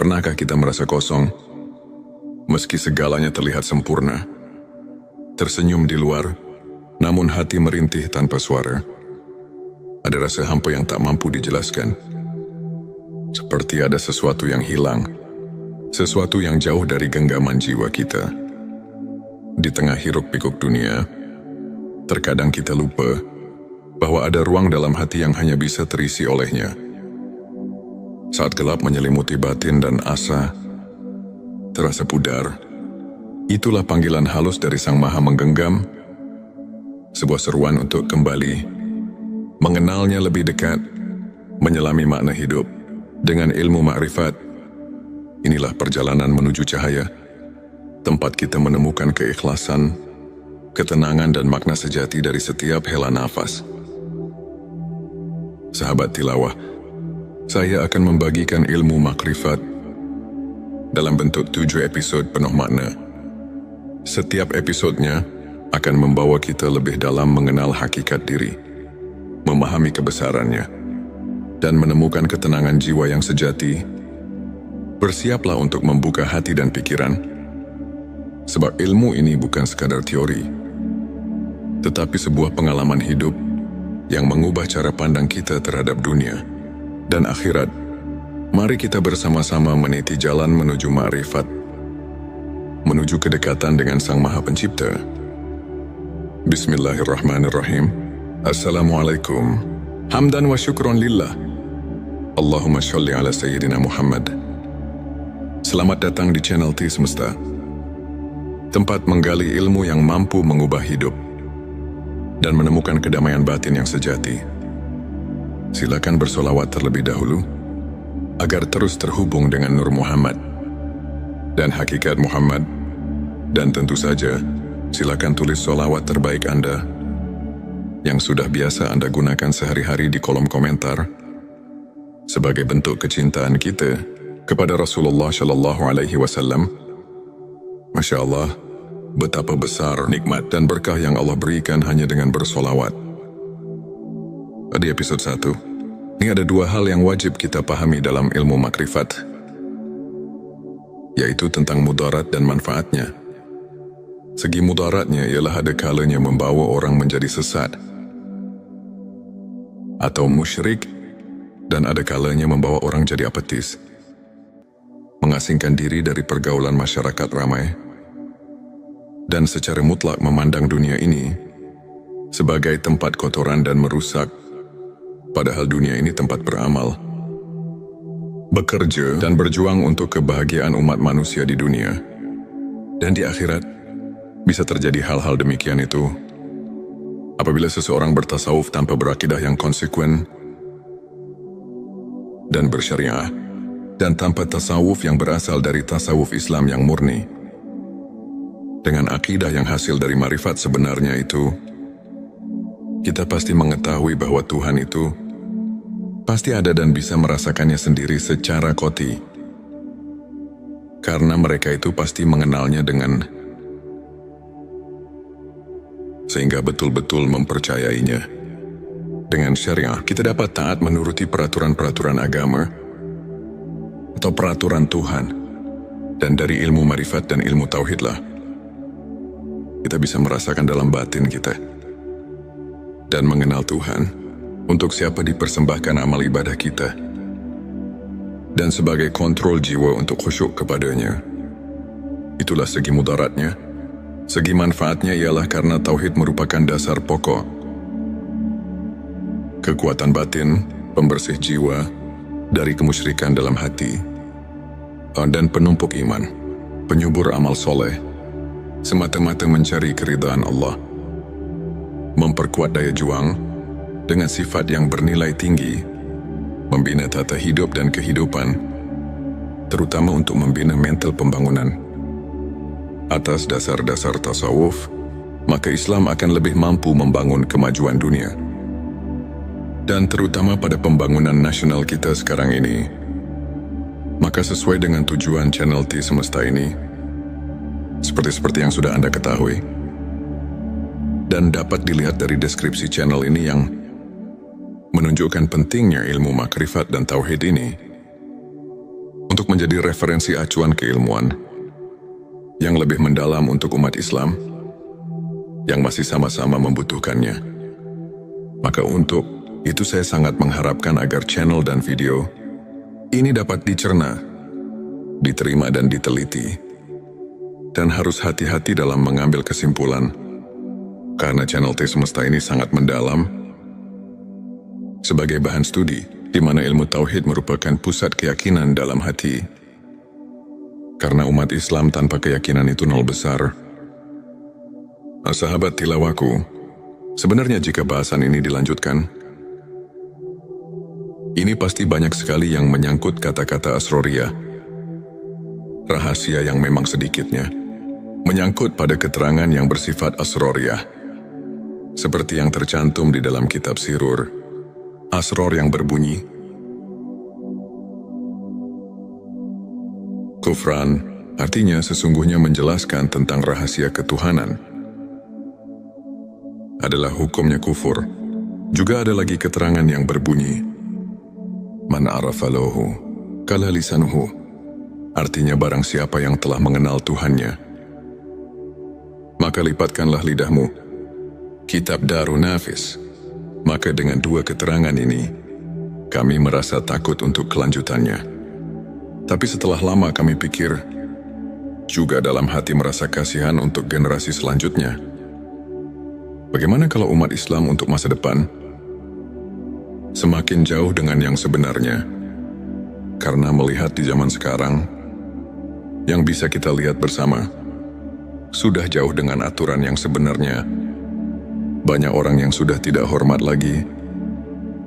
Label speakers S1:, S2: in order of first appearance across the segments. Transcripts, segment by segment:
S1: Pernahkah kita merasa kosong, meski segalanya terlihat sempurna? Tersenyum di luar, namun hati merintih tanpa suara. Ada rasa hampa yang tak mampu dijelaskan. Seperti ada sesuatu yang hilang, sesuatu yang jauh dari genggaman jiwa kita. Di tengah hiruk-pikuk dunia, terkadang kita lupa bahwa ada ruang dalam hati yang hanya bisa terisi olehnya. Saat gelap menyelimuti batin dan asa terasa pudar, itulah panggilan halus dari Sang Maha Menggenggam, sebuah seruan untuk kembali mengenalnya lebih dekat, menyelami makna hidup dengan ilmu makrifat. Inilah perjalanan menuju cahaya, tempat kita menemukan keikhlasan, ketenangan dan makna sejati dari setiap hela nafas. Sahabat tilawah, saya akan membagikan ilmu makrifat dalam bentuk 7 episode penuh makna. Setiap episodenya akan membawa kita lebih dalam mengenal hakikat diri, memahami kebesarannya, dan menemukan ketenangan jiwa yang sejati. Bersiaplah untuk membuka hati dan pikiran, sebab ilmu ini bukan sekadar teori, tetapi sebuah pengalaman hidup yang mengubah cara pandang kita terhadap dunia dan akhirat. Mari kita bersama-sama meniti jalan menuju ma'rifat, menuju kedekatan dengan Sang Maha Pencipta. Bismillahirrahmanirrahim. Assalamualaikum. Hamdan wa syukron lillah. Allahumma sholli ala Sayyidina Muhammad. Selamat datang di channel T Semesta, tempat menggali ilmu yang mampu mengubah hidup dan menemukan kedamaian batin yang sejati. Silakan bersolawat terlebih dahulu, agar terus terhubung dengan Nur Muhammad dan hakikat Muhammad. Dan tentu saja, silakan tulis solawat terbaik Anda yang sudah biasa Anda gunakan sehari-hari di kolom komentar, sebagai bentuk kecintaan kita kepada Rasulullah Shallallahu Alaihi Wasallam. Masya Allah, betapa besar nikmat dan berkah yang Allah berikan hanya dengan bersolawat. Di episode 1, ini ada 2 hal yang wajib kita pahami dalam ilmu makrifat, yaitu tentang mudarat dan manfaatnya. Segi mudaratnya ialah ada kalanya membawa orang menjadi sesat atau musyrik, dan ada kalanya membawa orang jadi apatis, mengasingkan diri dari pergaulan masyarakat ramai, dan secara mutlak memandang dunia ini sebagai tempat kotoran dan merusak. Padahal dunia ini tempat beramal, bekerja dan berjuang untuk kebahagiaan umat manusia di dunia. Dan di akhirat, bisa terjadi hal-hal demikian itu apabila seseorang bertasawuf tanpa berakidah yang konsekuen dan bersyariah, dan tanpa tasawuf yang berasal dari tasawuf Islam yang murni. Dengan akidah yang hasil dari marifat sebenarnya itu, kita pasti mengetahui bahwa Tuhan itu pasti ada dan bisa merasakannya sendiri secara qati. Karena mereka itu pasti mengenalnya sehingga betul-betul mempercayainya. Dengan syariah, kita dapat taat menuruti peraturan-peraturan agama atau peraturan Tuhan. Dan dari ilmu marifat dan ilmu tauhidlah kita bisa merasakan dalam batin kita dan mengenal Tuhan, untuk siapa dipersembahkan amal ibadah kita, dan sebagai kontrol jiwa untuk khusyuk kepadanya. Itulah segi mudaratnya. Segi manfaatnya ialah karena tauhid merupakan dasar pokok, kekuatan batin, pembersih jiwa dari kemusyrikan dalam hati, dan penumpuk iman, penyubur amal soleh, semata-mata mencari keridhaan Allah, memperkuat daya juang dengan sifat yang bernilai tinggi, membina tata hidup dan kehidupan, terutama untuk membina mental pembangunan. Atas dasar-dasar tasawuf, maka Islam akan lebih mampu membangun kemajuan dunia. Dan terutama pada pembangunan nasional kita sekarang ini. Maka sesuai dengan tujuan channel T Semesta ini, seperti yang sudah Anda ketahui, dan dapat dilihat dari deskripsi channel ini yang menunjukkan pentingnya ilmu makrifat dan tauhid ini. Untuk untuk menjadi referensi acuan keilmuan yang lebih mendalam untuk umat Islam yang masih sama-sama membutuhkannya. Maka untuk itu saya sangat mengharapkan agar channel dan video ini dapat dicerna, diterima dan diteliti. Dan harus hati-hati dalam mengambil kesimpulan, karena channel T Semesta ini sangat mendalam sebagai bahan studi, di mana ilmu tauhid merupakan pusat keyakinan dalam hati. Karena umat Islam tanpa keyakinan itu nol besar. Nah, sahabat tilawaku, sebenarnya jika bahasan ini dilanjutkan, ini pasti banyak sekali yang menyangkut kata-kata asroriyah. Rahasia yang memang sedikitnya menyangkut pada keterangan yang bersifat asroriyah. Seperti yang tercantum di dalam kitab Sirur, asror yang berbunyi, kufran artinya sesungguhnya menjelaskan tentang rahasia ketuhanan. Adalah hukumnya kufur. Juga ada lagi keterangan yang berbunyi, man arafa lahu kala lisanuhu, artinya barang siapa yang telah mengenal Tuhannya, maka lipatkanlah lidahmu. Kitab Darun Nafis. Maka dengan dua keterangan ini, kami merasa takut untuk kelanjutannya. Tapi setelah lama kami pikir, juga dalam hati merasa kasihan untuk generasi selanjutnya. Bagaimana kalau umat Islam untuk masa depan semakin jauh dengan yang sebenarnya? Karena melihat di zaman sekarang, yang bisa kita lihat bersama, sudah jauh dengan aturan yang sebenarnya. Banyak orang yang sudah tidak hormat lagi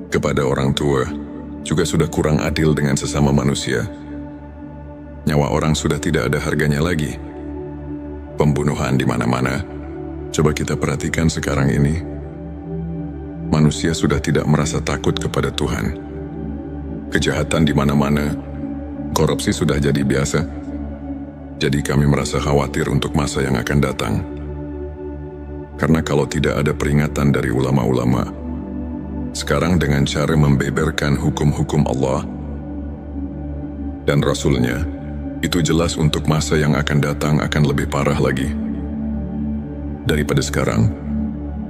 S1: kepada orang tua, juga sudah kurang adil dengan sesama manusia. Nyawa orang sudah tidak ada harganya lagi. Pembunuhan di mana-mana. Coba kita perhatikan sekarang ini. Manusia sudah tidak merasa takut kepada Tuhan. Kejahatan di mana-mana. Korupsi sudah jadi biasa. Jadi kami merasa khawatir untuk masa yang akan datang. Karena kalau tidak ada peringatan dari ulama-ulama, sekarang dengan cara membeberkan hukum-hukum Allah dan Rasul-Nya, itu jelas untuk masa yang akan datang akan lebih parah lagi daripada sekarang.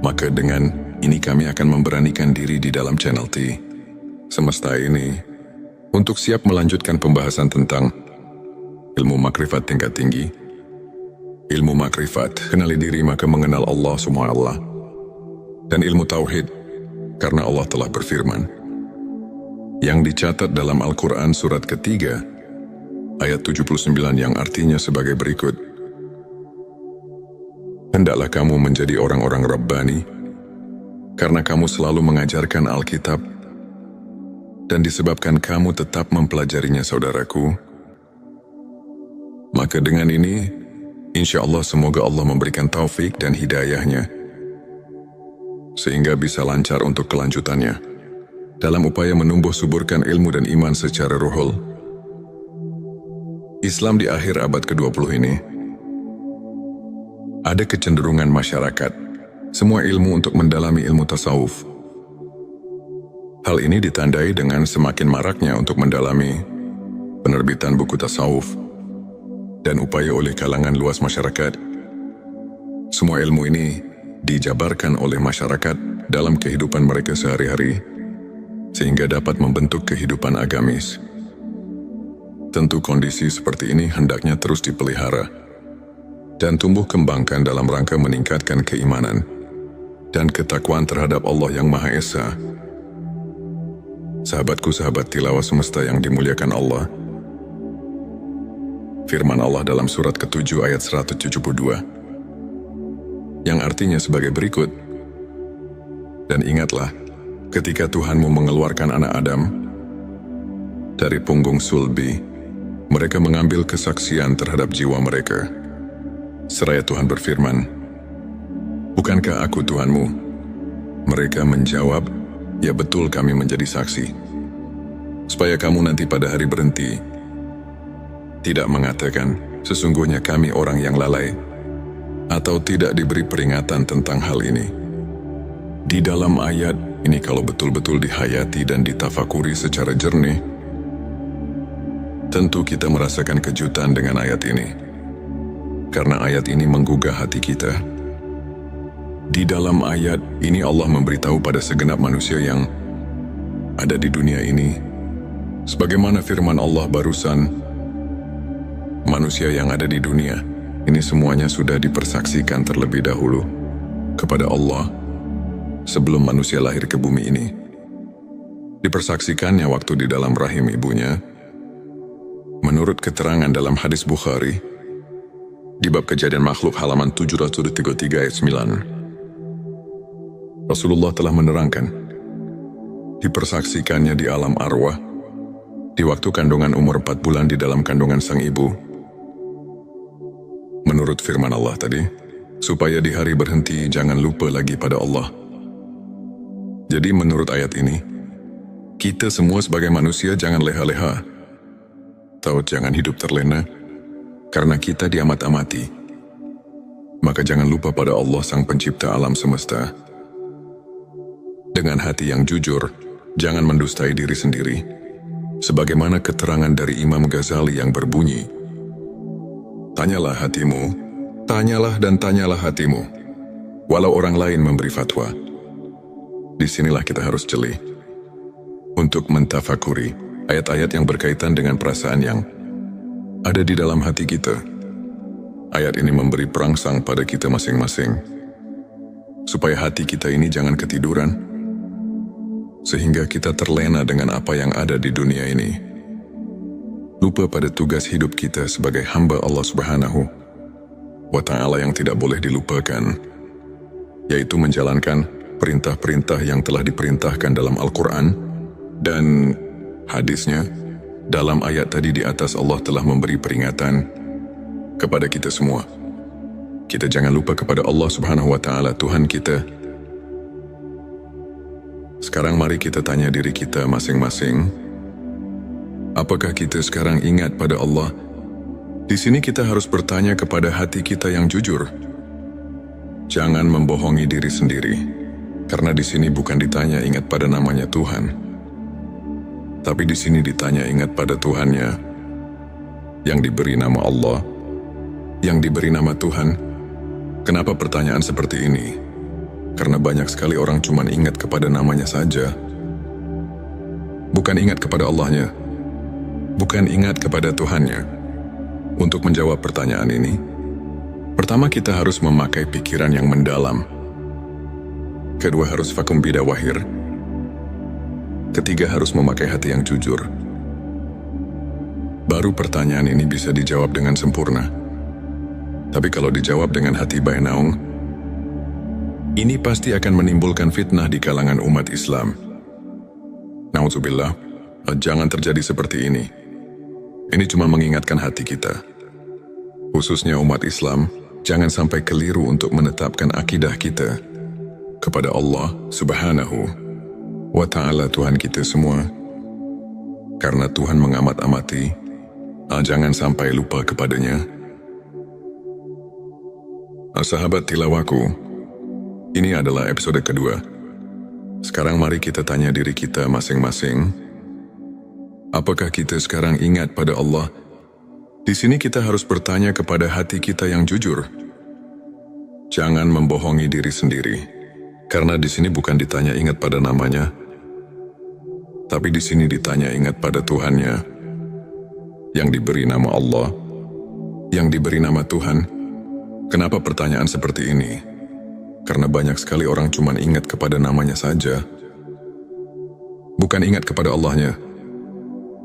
S1: Maka dengan ini kami akan memberanikan diri di dalam channel T Semesta ini untuk siap melanjutkan pembahasan tentang ilmu makrifat tingkat tinggi. Ilmu makrifat, kenali diri maka mengenal Allah SWT. Dan ilmu tauhid, karena Allah telah berfirman, yang dicatat dalam Al-Quran surat ketiga, ayat 79 yang artinya sebagai berikut. Hendaklah kamu menjadi orang-orang Rabbani, karena kamu selalu mengajarkan Alkitab, dan disebabkan kamu tetap mempelajarinya saudaraku. Maka dengan ini, insya Allah semoga Allah memberikan taufik dan hidayahnya, sehingga bisa lancar untuk kelanjutannya, dalam upaya menumbuh suburkan ilmu dan iman secara ruhul. Islam di akhir abad ke-20 ini, ada kecenderungan masyarakat, semua ilmu untuk mendalami ilmu tasawuf. Hal ini ditandai dengan semakin maraknya untuk mendalami penerbitan buku tasawuf, dan upaya oleh kalangan luas masyarakat. Semua ilmu ini dijabarkan oleh masyarakat dalam kehidupan mereka sehari-hari, sehingga dapat membentuk kehidupan agamis. Tentu kondisi seperti ini hendaknya terus dipelihara dan tumbuh kembangkan dalam rangka meningkatkan keimanan dan ketakwaan terhadap Allah yang Maha Esa. Sahabatku, sahabat tilawah semesta yang dimuliakan Allah, firman Allah dalam surat ke-7 ayat 172, yang artinya sebagai berikut, dan ingatlah, ketika Tuhanmu mengeluarkan anak Adam dari punggung sulbi, mereka mengambil kesaksian terhadap jiwa mereka. Seraya Tuhan berfirman, bukankah aku Tuhanmu? Mereka menjawab, ya betul kami menjadi saksi. Supaya kamu nanti pada hari berhenti, tidak mengatakan, sesungguhnya kami orang yang lalai, atau tidak diberi peringatan tentang hal ini. Di dalam ayat ini kalau betul-betul dihayati dan ditafakuri secara jernih, Tentu kita merasakan kejutan dengan ayat ini. Karena ayat ini menggugah hati kita. Di dalam ayat ini Allah memberitahu pada segenap manusia yang ada di dunia ini, sebagaimana firman Allah barusan, manusia yang ada di dunia ini semuanya sudah dipersaksikan terlebih dahulu kepada Allah sebelum manusia lahir ke bumi ini. Dipersaksikannya waktu di dalam rahim ibunya. Menurut keterangan dalam hadis Bukhari, di bab kejadian makhluk halaman 733 ayat 9, Rasulullah telah menerangkan, dipersaksikannya di alam arwah, di waktu kandungan umur 4 bulan di dalam kandungan sang ibu. Menurut firman Allah tadi, supaya di hari berhenti jangan lupa lagi pada Allah. Jadi menurut ayat ini, kita semua sebagai manusia jangan leha-leha, atau jangan hidup terlena, karena kita diamat-amati. Maka jangan lupa pada Allah sang pencipta alam semesta. Dengan hati yang jujur, jangan mendustai diri sendiri. Sebagaimana keterangan dari Imam Ghazali yang berbunyi, tanyalah hatimu, tanyalah dan tanyalah hatimu, walau orang lain memberi fatwa. Disinilah kita harus jeli untuk mentafakuri ayat-ayat yang berkaitan dengan perasaan yang ada di dalam hati kita. Ayat ini memberi perangsang pada kita masing-masing, supaya hati kita ini jangan ketiduran, sehingga kita terlena dengan apa yang ada di dunia ini. Lupa pada tugas hidup kita sebagai hamba Allah Subhanahu wa Ta'ala yang tidak boleh dilupakan, yaitu menjalankan perintah-perintah yang telah diperintahkan dalam Al-Quran dan hadisnya. Dalam ayat tadi di atas Allah telah memberi peringatan kepada kita semua. Kita jangan lupa kepada Allah Subhanahu wa Ta'ala, Tuhan kita. Sekarang mari kita tanya diri kita masing-masing, apakah kita sekarang ingat pada Allah? Di sini kita harus bertanya kepada hati kita yang jujur. Jangan membohongi diri sendiri, karena di sini bukan ditanya ingat pada namanya Tuhan, tapi di sini ditanya ingat pada Tuhannya, yang diberi nama Allah, yang diberi nama Tuhan. Kenapa pertanyaan seperti ini? Karena banyak sekali orang cuma ingat kepada namanya saja, bukan ingat kepada Allahnya, bukan ingat kepada Tuhannya. Untuk menjawab pertanyaan ini, pertama kita harus memakai pikiran yang mendalam. Kedua harus fakum bida wahir. Ketiga harus memakai hati yang jujur. Baru pertanyaan ini bisa dijawab dengan sempurna. Tapi kalau dijawab dengan hati bainaung, ini pasti akan menimbulkan fitnah di kalangan umat Islam. Na'udzubillah, jangan terjadi seperti ini. Ini cuma mengingatkan hati kita, khususnya umat Islam, jangan sampai keliru untuk menetapkan akidah kita kepada Allah Subhanahu wa Ta'ala, Tuhan kita semua. Karena Tuhan mengamat-amati, jangan sampai lupa kepadanya. Sahabat tilawaku, ini adalah episode kedua. Sekarang mari kita tanya diri kita masing-masing, apakah kita sekarang ingat pada Allah? Di sini kita harus bertanya kepada hati kita yang jujur. Jangan membohongi diri sendiri, karena di sini bukan ditanya ingat pada namanya, tapi di sini ditanya ingat pada Tuhannya, yang diberi nama Allah, yang diberi nama Tuhan. Kenapa pertanyaan seperti ini? Karena banyak sekali orang cuma ingat kepada namanya saja, bukan ingat kepada Allahnya,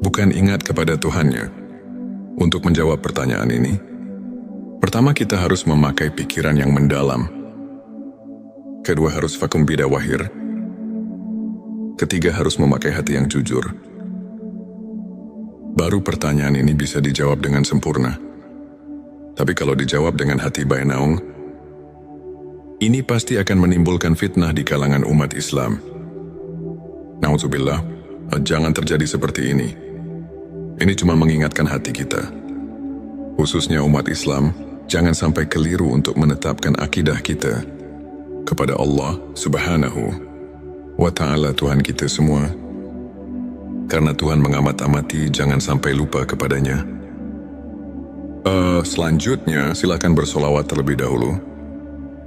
S1: bukan ingat kepada Tuhannya. Untuk menjawab pertanyaan ini, pertama kita harus memakai pikiran yang mendalam. Kedua harus fakum bida wahir. Ketiga harus memakai hati yang jujur. Baru pertanyaan ini bisa dijawab dengan sempurna. Tapi kalau dijawab dengan hati bainaung, ini pasti akan menimbulkan fitnah di kalangan umat Islam. Na'udzubillah, jangan terjadi seperti ini. Ini cuma mengingatkan hati kita, khususnya umat Islam, jangan sampai keliru untuk menetapkan akidah kita kepada Allah Subhanahu wa Ta'ala, Tuhan kita semua. karena Tuhan mengamat-amati, jangan sampai lupa kepadanya. Selanjutnya, silakan bersolawat terlebih dahulu,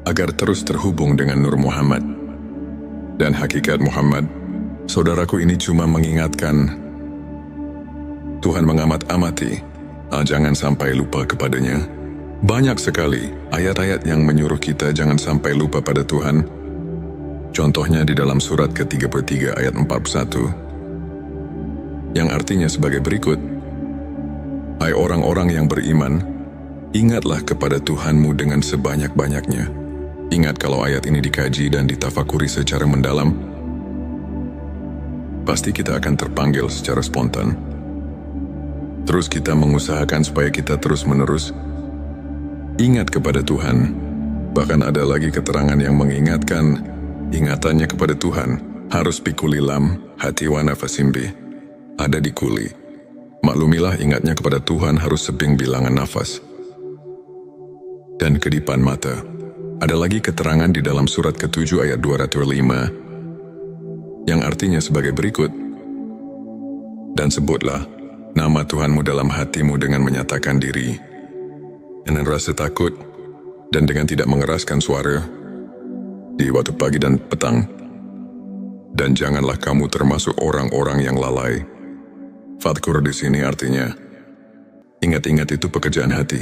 S1: agar terus terhubung dengan Nur Muhammad. Dan hakikat Muhammad, saudaraku, ini cuma mengingatkan, Tuhan mengamat-amati, jangan sampai lupa kepadanya. Banyak sekali ayat-ayat yang menyuruh kita jangan sampai lupa pada Tuhan. Contohnya di dalam surat ke-33 ayat 41, yang artinya sebagai berikut, hai orang-orang yang beriman, ingatlah kepada Tuhanmu dengan sebanyak-banyaknya. Ingat kalau ayat ini dikaji dan ditafakuri secara mendalam, pasti kita akan terpanggil secara spontan. Terus kita mengusahakan supaya kita terus-menerus ingat kepada Tuhan. Bahkan ada lagi keterangan yang mengingatkan, ingatannya kepada Tuhan harus pikulilam hati wa nafasimbi, ada di kuli. Maklumilah ingatnya kepada Tuhan harus sebing bilangan nafas dan kedipan mata. Ada lagi keterangan di dalam surat ke-7 ayat 205 yang artinya sebagai berikut, dan sebutlah nama Tuhanmu dalam hatimu dengan menyatakan diri, dengan rasa takut, dan dengan tidak mengeraskan suara di waktu pagi dan petang. Dan janganlah kamu termasuk orang-orang yang lalai. Fadkur di sini artinya, ingat-ingat itu pekerjaan hati.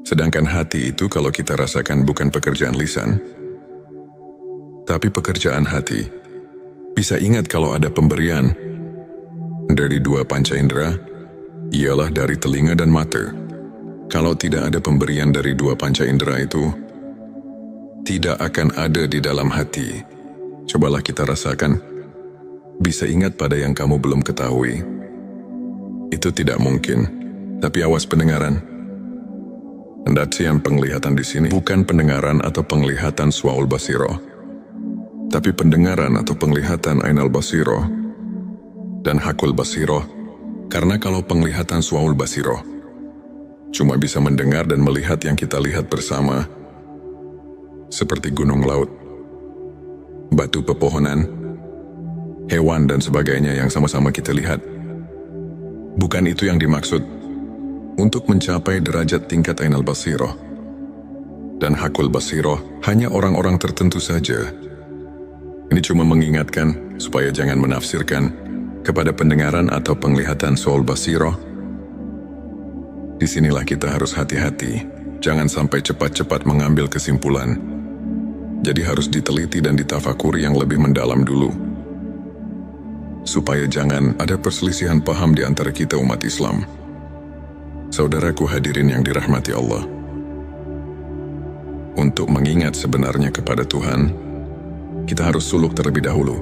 S1: Sedangkan hati itu kalau kita rasakan bukan pekerjaan lisan, tapi pekerjaan hati. Bisa ingat kalau ada pemberian dari dua panca indera, ialah dari telinga dan mata. Kalau tidak ada pemberian dari dua panca indera itu, tidak akan ada di dalam hati. Cobalah kita rasakan, bisa ingat pada yang kamu belum ketahui. Itu tidak mungkin, tapi awas pendengaran. Pendaksian penglihatan di sini bukan pendengaran atau penglihatan Swaul Basiro, tapi pendengaran atau penglihatan Ainal Basiro dan Hakul Basiro. Karena kalau penglihatan Swaul Basiro cuma bisa mendengar dan melihat yang kita lihat bersama, seperti gunung, laut, batu, pepohonan, hewan, dan sebagainya yang sama-sama kita lihat. Bukan itu yang dimaksud. Untuk mencapai derajat tingkat Ainal Basiro dan Hakul Basiro, hanya orang-orang tertentu saja. Ini cuma mengingatkan supaya jangan menafsirkan kepada pendengaran atau penglihatan Swaul Basiro. Disinilah kita harus hati-hati, jangan sampai cepat-cepat mengambil kesimpulan. Jadi harus diteliti dan ditafakuri yang lebih mendalam dulu, supaya jangan ada perselisihan paham di antara kita umat Islam. Saudaraku hadirin yang dirahmati Allah, untuk mengingat sebenarnya kepada Tuhan, kita harus suluk terlebih dahulu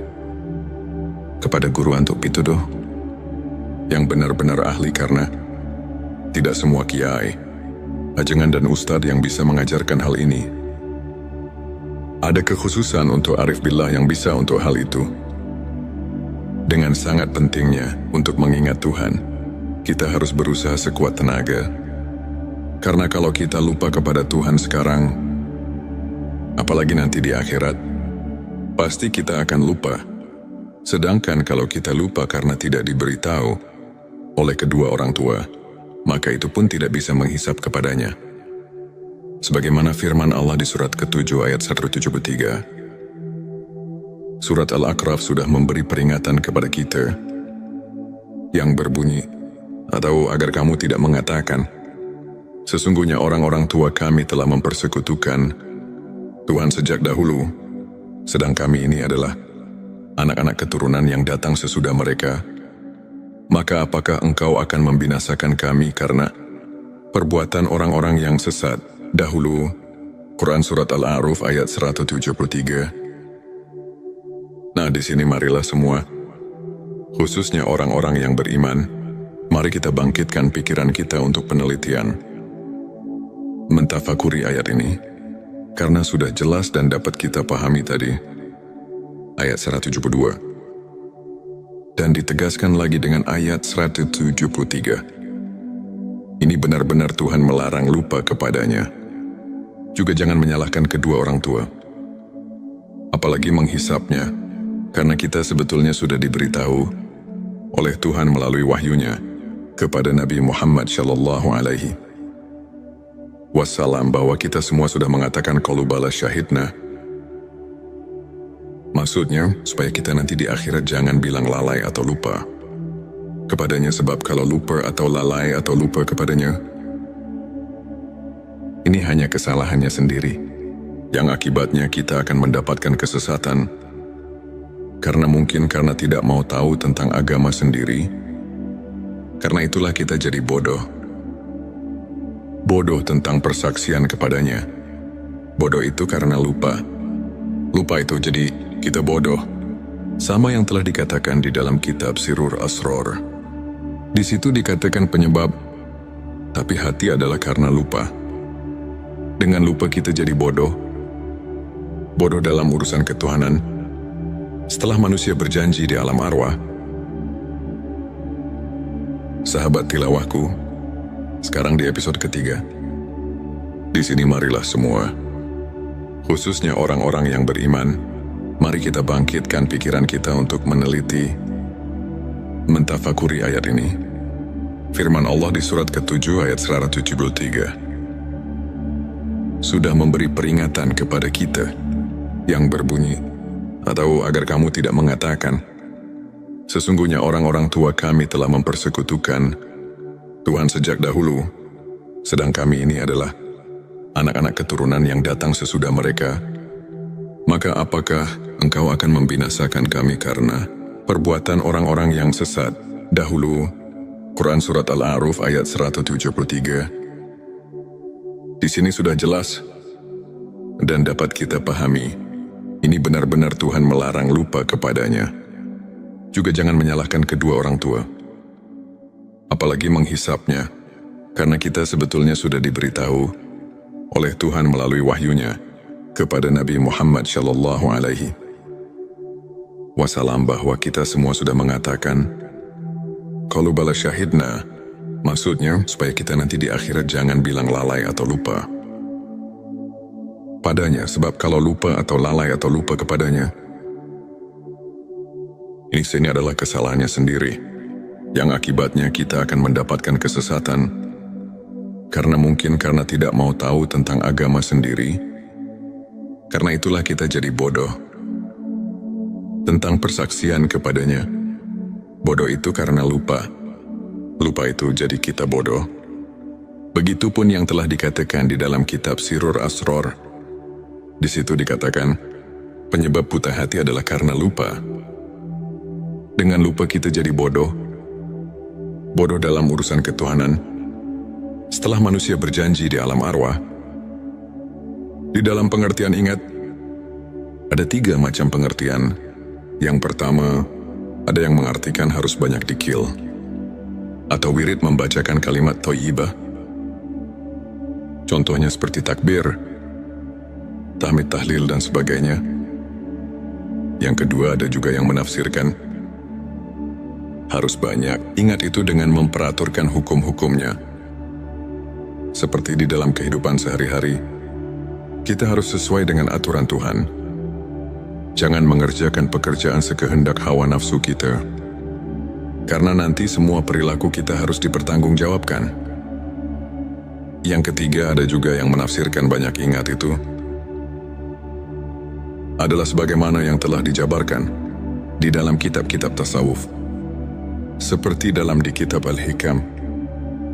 S1: kepada guru antuk pituduh yang benar-benar ahli, karena tidak semua kiai, ajengan, dan ustadz yang bisa mengajarkan hal ini. Ada kekhususan untuk arif billah yang bisa untuk hal itu. Dengan sangat pentingnya untuk mengingat Tuhan, kita harus berusaha sekuat tenaga. Karena kalau kita lupa kepada Tuhan sekarang, apalagi nanti di akhirat, pasti kita akan lupa. Sedangkan kalau kita lupa karena tidak diberitahu oleh kedua orang tua, maka itu pun tidak bisa menghisap kepadanya. Sebagaimana firman Allah di surat ke-7 ayat 173. Surat Al-A'raf sudah memberi peringatan kepada kita yang berbunyi, atau agar kamu tidak mengatakan, sesungguhnya orang-orang tua kami telah mempersekutukan Tuhan sejak dahulu, sedang kami ini adalah anak-anak keturunan yang datang sesudah mereka. Maka apakah engkau akan membinasakan kami karena perbuatan orang-orang yang sesat dahulu? Quran Surat Al-A'raf ayat 173. Nah, di sini marilah semua, khususnya orang-orang yang beriman, mari kita bangkitkan pikiran kita untuk penelitian, mentafakuri ayat ini, karena sudah jelas dan dapat kita pahami tadi. Ayat 172. Dan ditegaskan lagi dengan ayat 173. Ini benar-benar Tuhan melarang lupa kepadanya. Juga jangan menyalahkan kedua orang tua, apalagi menghisapnya, karena kita sebetulnya sudah diberitahu oleh Tuhan melalui wahyunya kepada Nabi Muhammad Shallallahu Alaihi Wasallam bahwa kita semua sudah mengatakan qalu bala syahidna. Maksudnya, supaya kita nanti di akhirat jangan bilang lalai atau lupa kepadanya, sebab kalau lupa atau lalai atau lupa kepadanya, ini hanya kesalahannya sendiri, yang akibatnya kita akan mendapatkan kesesatan, karena mungkin karena tidak mau tahu tentang agama sendiri. Karena itulah kita jadi bodoh. Bodoh tentang persaksian kepadanya. Bodoh itu karena lupa. Lupa itu jadi kita bodoh. Sama yang telah dikatakan di dalam kitab Sirur Asror. Di situ dikatakan penyebab, tapi hati adalah karena lupa. Dengan lupa kita jadi bodoh. Bodoh dalam urusan ketuhanan. Setelah manusia berjanji di alam arwah. Sahabat tilawahku, sekarang di episode ketiga. Di sini marilah semua, khususnya orang-orang yang beriman, mari kita bangkitkan pikiran kita untuk meneliti, mentafakuri ayat ini. Firman Allah di surat ke-7 ayat 173. Sudah memberi peringatan kepada kita yang berbunyi, atau agar kamu tidak mengatakan, sesungguhnya orang-orang tua kami telah mempersekutukan Tuhan sejak dahulu, sedang kami ini adalah anak-anak keturunan yang datang sesudah mereka. Maka apakah engkau akan membinasakan kami karena perbuatan orang-orang yang sesat dahulu? Quran Surat Al-A'raf ayat 173. Di sini sudah jelas dan dapat kita pahami, ini benar-benar Tuhan melarang lupa kepadanya. Juga jangan menyalahkan kedua orang tua, apalagi menghisapnya, karena kita sebetulnya sudah diberitahu oleh Tuhan melalui wahyunya kepada Nabi Muhammad Shallallahu Alaihi Wasallam bahwa kita semua sudah mengatakan qalu bala syahidna. Maksudnya supaya kita nanti di akhirat jangan bilang lalai atau lupa padanya, sebab kalau lupa atau lalai atau lupa kepadanya, ini adalah kesalahannya sendiri, yang akibatnya kita akan mendapatkan kesesatan, karena mungkin karena tidak mau tahu tentang agama sendiri. Karena itulah kita jadi bodoh tentang persaksian kepadanya. Bodoh itu karena lupa. Lupa itu jadi kita bodoh. Begitupun yang telah dikatakan di dalam kitab Sirur Asror. Di situ dikatakan, penyebab buta hati adalah karena lupa. Dengan lupa kita jadi bodoh. Bodoh dalam urusan ketuhanan. Setelah manusia berjanji di alam arwah. Di dalam pengertian ingat, ada 3 macam pengertian. Yang pertama, ada yang mengartikan harus banyak dikil, atau wirid membacakan kalimat thayyibah. Contohnya seperti takbir, tahmid, tahlil, dan sebagainya. Yang kedua, ada juga yang menafsirkan harus banyak ingat itu dengan memperaturkan hukum-hukumnya. Seperti di dalam kehidupan sehari-hari, kita harus sesuai dengan aturan Tuhan. Jangan mengerjakan pekerjaan sekehendak hawa nafsu kita, karena nanti semua perilaku kita harus dipertanggungjawabkan. Yang ketiga, ada juga yang menafsirkan banyak ingat itu adalah sebagaimana yang telah dijabarkan di dalam kitab-kitab tasawuf. Seperti dalam di kitab Al-Hikam,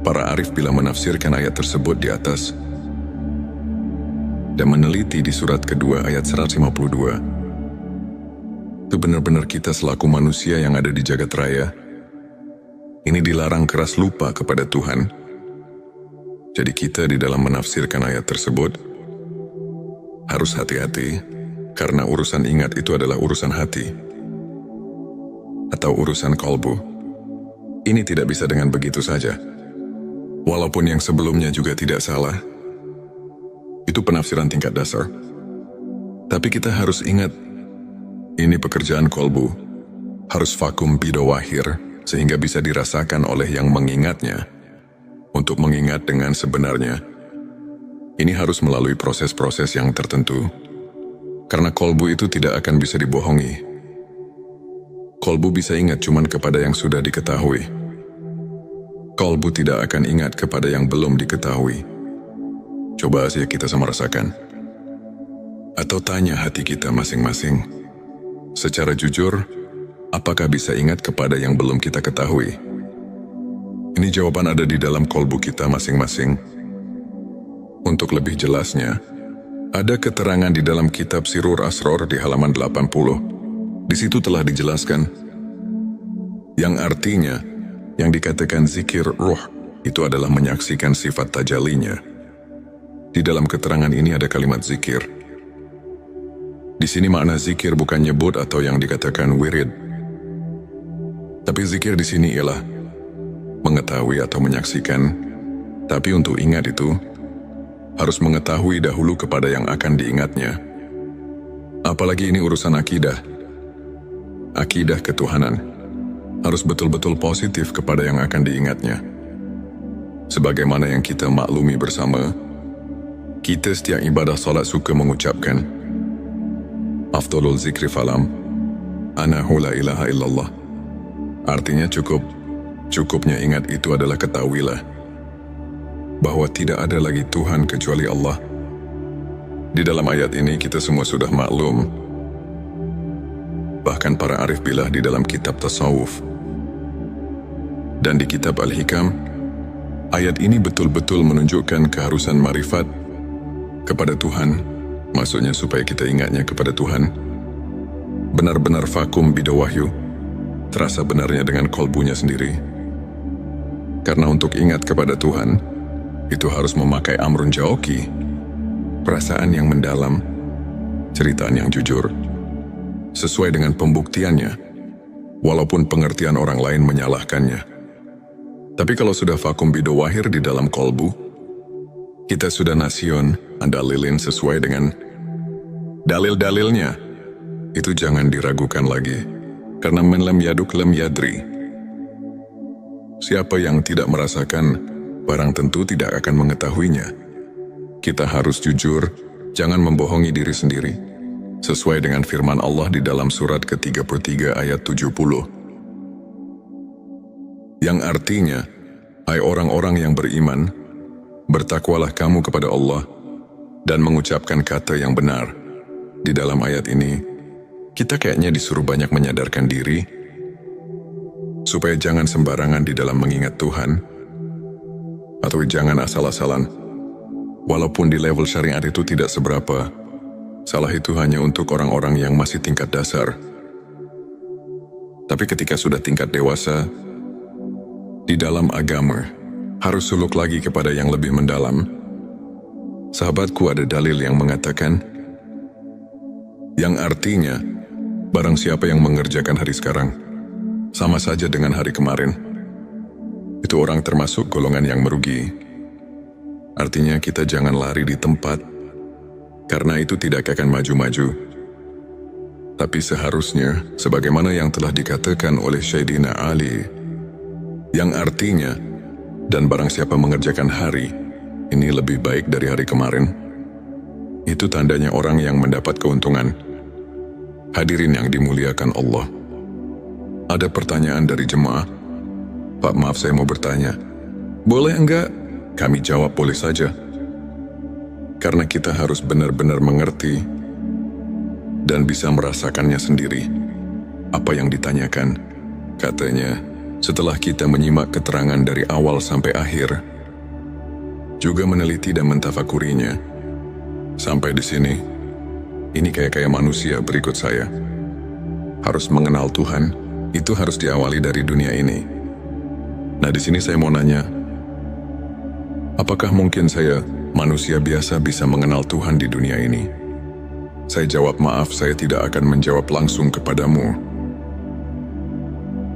S1: para arif bila menafsirkan ayat tersebut di atas dan meneliti di surat kedua ayat 152, itu benar-benar kita selaku manusia yang ada di jagat raya, ini dilarang keras lupa kepada Tuhan. Jadi kita di dalam menafsirkan ayat tersebut harus hati-hati, karena urusan ingat itu adalah urusan hati atau urusan kolbu. Ini tidak bisa dengan begitu saja. Walaupun yang sebelumnya juga tidak salah, itu penafsiran tingkat dasar. Tapi kita harus ingat, ini pekerjaan kolbu, harus vakum bidawahir, sehingga bisa dirasakan oleh yang mengingatnya. Untuk mengingat dengan sebenarnya, ini harus melalui proses-proses yang tertentu, karena kolbu itu tidak akan bisa dibohongi. Kolbu bisa ingat cuman kepada yang sudah diketahui. Kolbu tidak akan ingat kepada yang belum diketahui. Coba saja kita sama rasakan. Atau tanya hati kita masing-masing. Secara jujur, apakah bisa ingat kepada yang belum kita ketahui? Ini jawaban ada di dalam kolbu kita masing-masing. Untuk lebih jelasnya, ada keterangan di dalam kitab Sirur Asror di halaman 80. Di situ telah dijelaskan, yang artinya, yang dikatakan zikir ruh, itu adalah menyaksikan sifat tajalinya. Di dalam keterangan ini ada kalimat zikir. Di sini makna zikir bukan nyebut atau yang dikatakan wirid. Tapi zikir di sini ialah mengetahui atau menyaksikan, tapi untuk ingat itu, harus mengetahui dahulu kepada yang akan diingatnya. Apalagi ini urusan akidah. Akidah ketuhanan harus betul-betul positif kepada yang akan diingatnya. Sebagaimana yang kita maklumi bersama, kita setiap ibadah salat suka mengucapkan Afdalul zikri falam Anahu la ilaha illallah. Artinya cukupnya ingat itu adalah ketahuilah bahwa tidak ada lagi Tuhan kecuali Allah. Di dalam ayat ini kita semua sudah maklum. Bahkan para arif billah di dalam kitab tasawuf dan di kitab Al-Hikam, ayat ini betul-betul menunjukkan keharusan marifat kepada Tuhan, maksudnya supaya kita ingatnya kepada Tuhan. Benar-benar vakum bidawahyu, terasa benarnya dengan kolbunya sendiri. Karena untuk ingat kepada Tuhan, itu harus memakai amrun jauki, perasaan yang mendalam, ceritaan yang jujur, sesuai dengan pembuktiannya, walaupun pengertian orang lain menyalahkannya. Tapi kalau sudah vakum bidawahir di dalam kolbu, kita sudah nasion, andalilin sesuai dengan dalil-dalilnya. Itu jangan diragukan lagi, karena men lam yaduk lam yadri. Siapa yang tidak merasakan, barang tentu tidak akan mengetahuinya. Kita harus jujur, jangan membohongi diri sendiri. Sesuai dengan firman Allah di dalam surat ke-33 ayat 70. Yang artinya, hai orang-orang yang beriman, bertakwalah kamu kepada Allah dan mengucapkan kata yang benar. Di dalam ayat ini, kita kayaknya disuruh banyak menyadarkan diri, supaya jangan sembarangan di dalam mengingat Tuhan, atau jangan asal-asalan. Walaupun di level syariat itu tidak seberapa, salah itu hanya untuk orang-orang yang masih tingkat dasar. Tapi ketika sudah tingkat dewasa, di dalam agama, harus suluk lagi kepada yang lebih mendalam. Sahabatku, ada dalil yang mengatakan, yang artinya, barang siapa yang mengerjakan hari sekarang, sama saja dengan hari kemarin. Itu orang termasuk golongan yang merugi. Artinya kita jangan lari di tempat, karena itu tidak akan maju-maju. Tapi seharusnya, sebagaimana yang telah dikatakan oleh Sayyidina Ali, yang artinya, dan barang siapa mengerjakan hari, ini lebih baik dari hari kemarin. Itu tandanya orang yang mendapat keuntungan. Hadirin yang dimuliakan Allah. Ada pertanyaan dari jemaah. Pak, maaf saya mau bertanya. Boleh enggak? Kami jawab boleh saja. Karena kita harus benar-benar mengerti dan bisa merasakannya sendiri. Apa yang ditanyakan? Katanya, setelah kita menyimak keterangan dari awal sampai akhir, juga meneliti dan mentafakurinya, sampai di sini, ini kayak manusia berikut saya. Harus mengenal Tuhan, itu harus diawali dari dunia ini. Nah, di sini saya mau nanya, apakah mungkin saya manusia biasa bisa mengenal Tuhan di dunia ini? Saya jawab, maaf, saya tidak akan menjawab langsung kepadamu.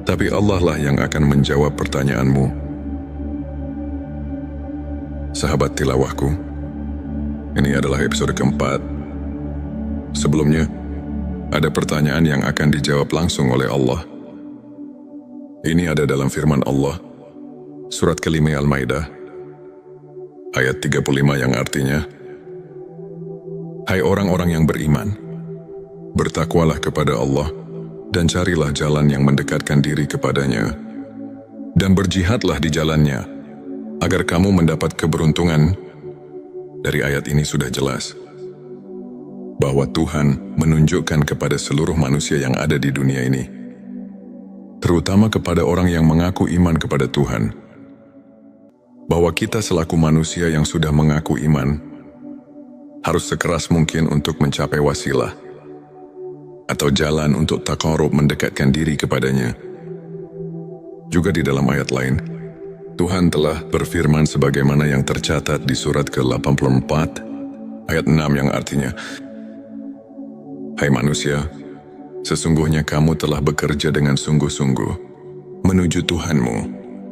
S1: Tapi Allah lah yang akan menjawab pertanyaanmu. Sahabat tilawahku, ini adalah episode keempat. Sebelumnya, ada pertanyaan yang akan dijawab langsung oleh Allah. Ini ada dalam firman Allah, surat ke-5 Al-Maidah, ayat 35 yang artinya, hai orang-orang yang beriman, bertakwalah kepada Allah dan carilah jalan yang mendekatkan diri kepadanya, dan berjihadlah di jalannya, agar kamu mendapat keberuntungan. Dari ayat ini sudah jelas bahwa Tuhan menunjukkan kepada seluruh manusia yang ada di dunia ini, terutama kepada orang yang mengaku iman kepada Tuhan, bahwa kita selaku manusia yang sudah mengaku iman, harus sekeras mungkin untuk mencapai wasilah, atau jalan untuk taqarrub mendekatkan diri kepadanya. Juga di dalam ayat lain, Tuhan telah berfirman sebagaimana yang tercatat di surat ke-84, ayat 6 yang artinya, "Hai manusia, sesungguhnya kamu telah bekerja dengan sungguh-sungguh menuju Tuhanmu,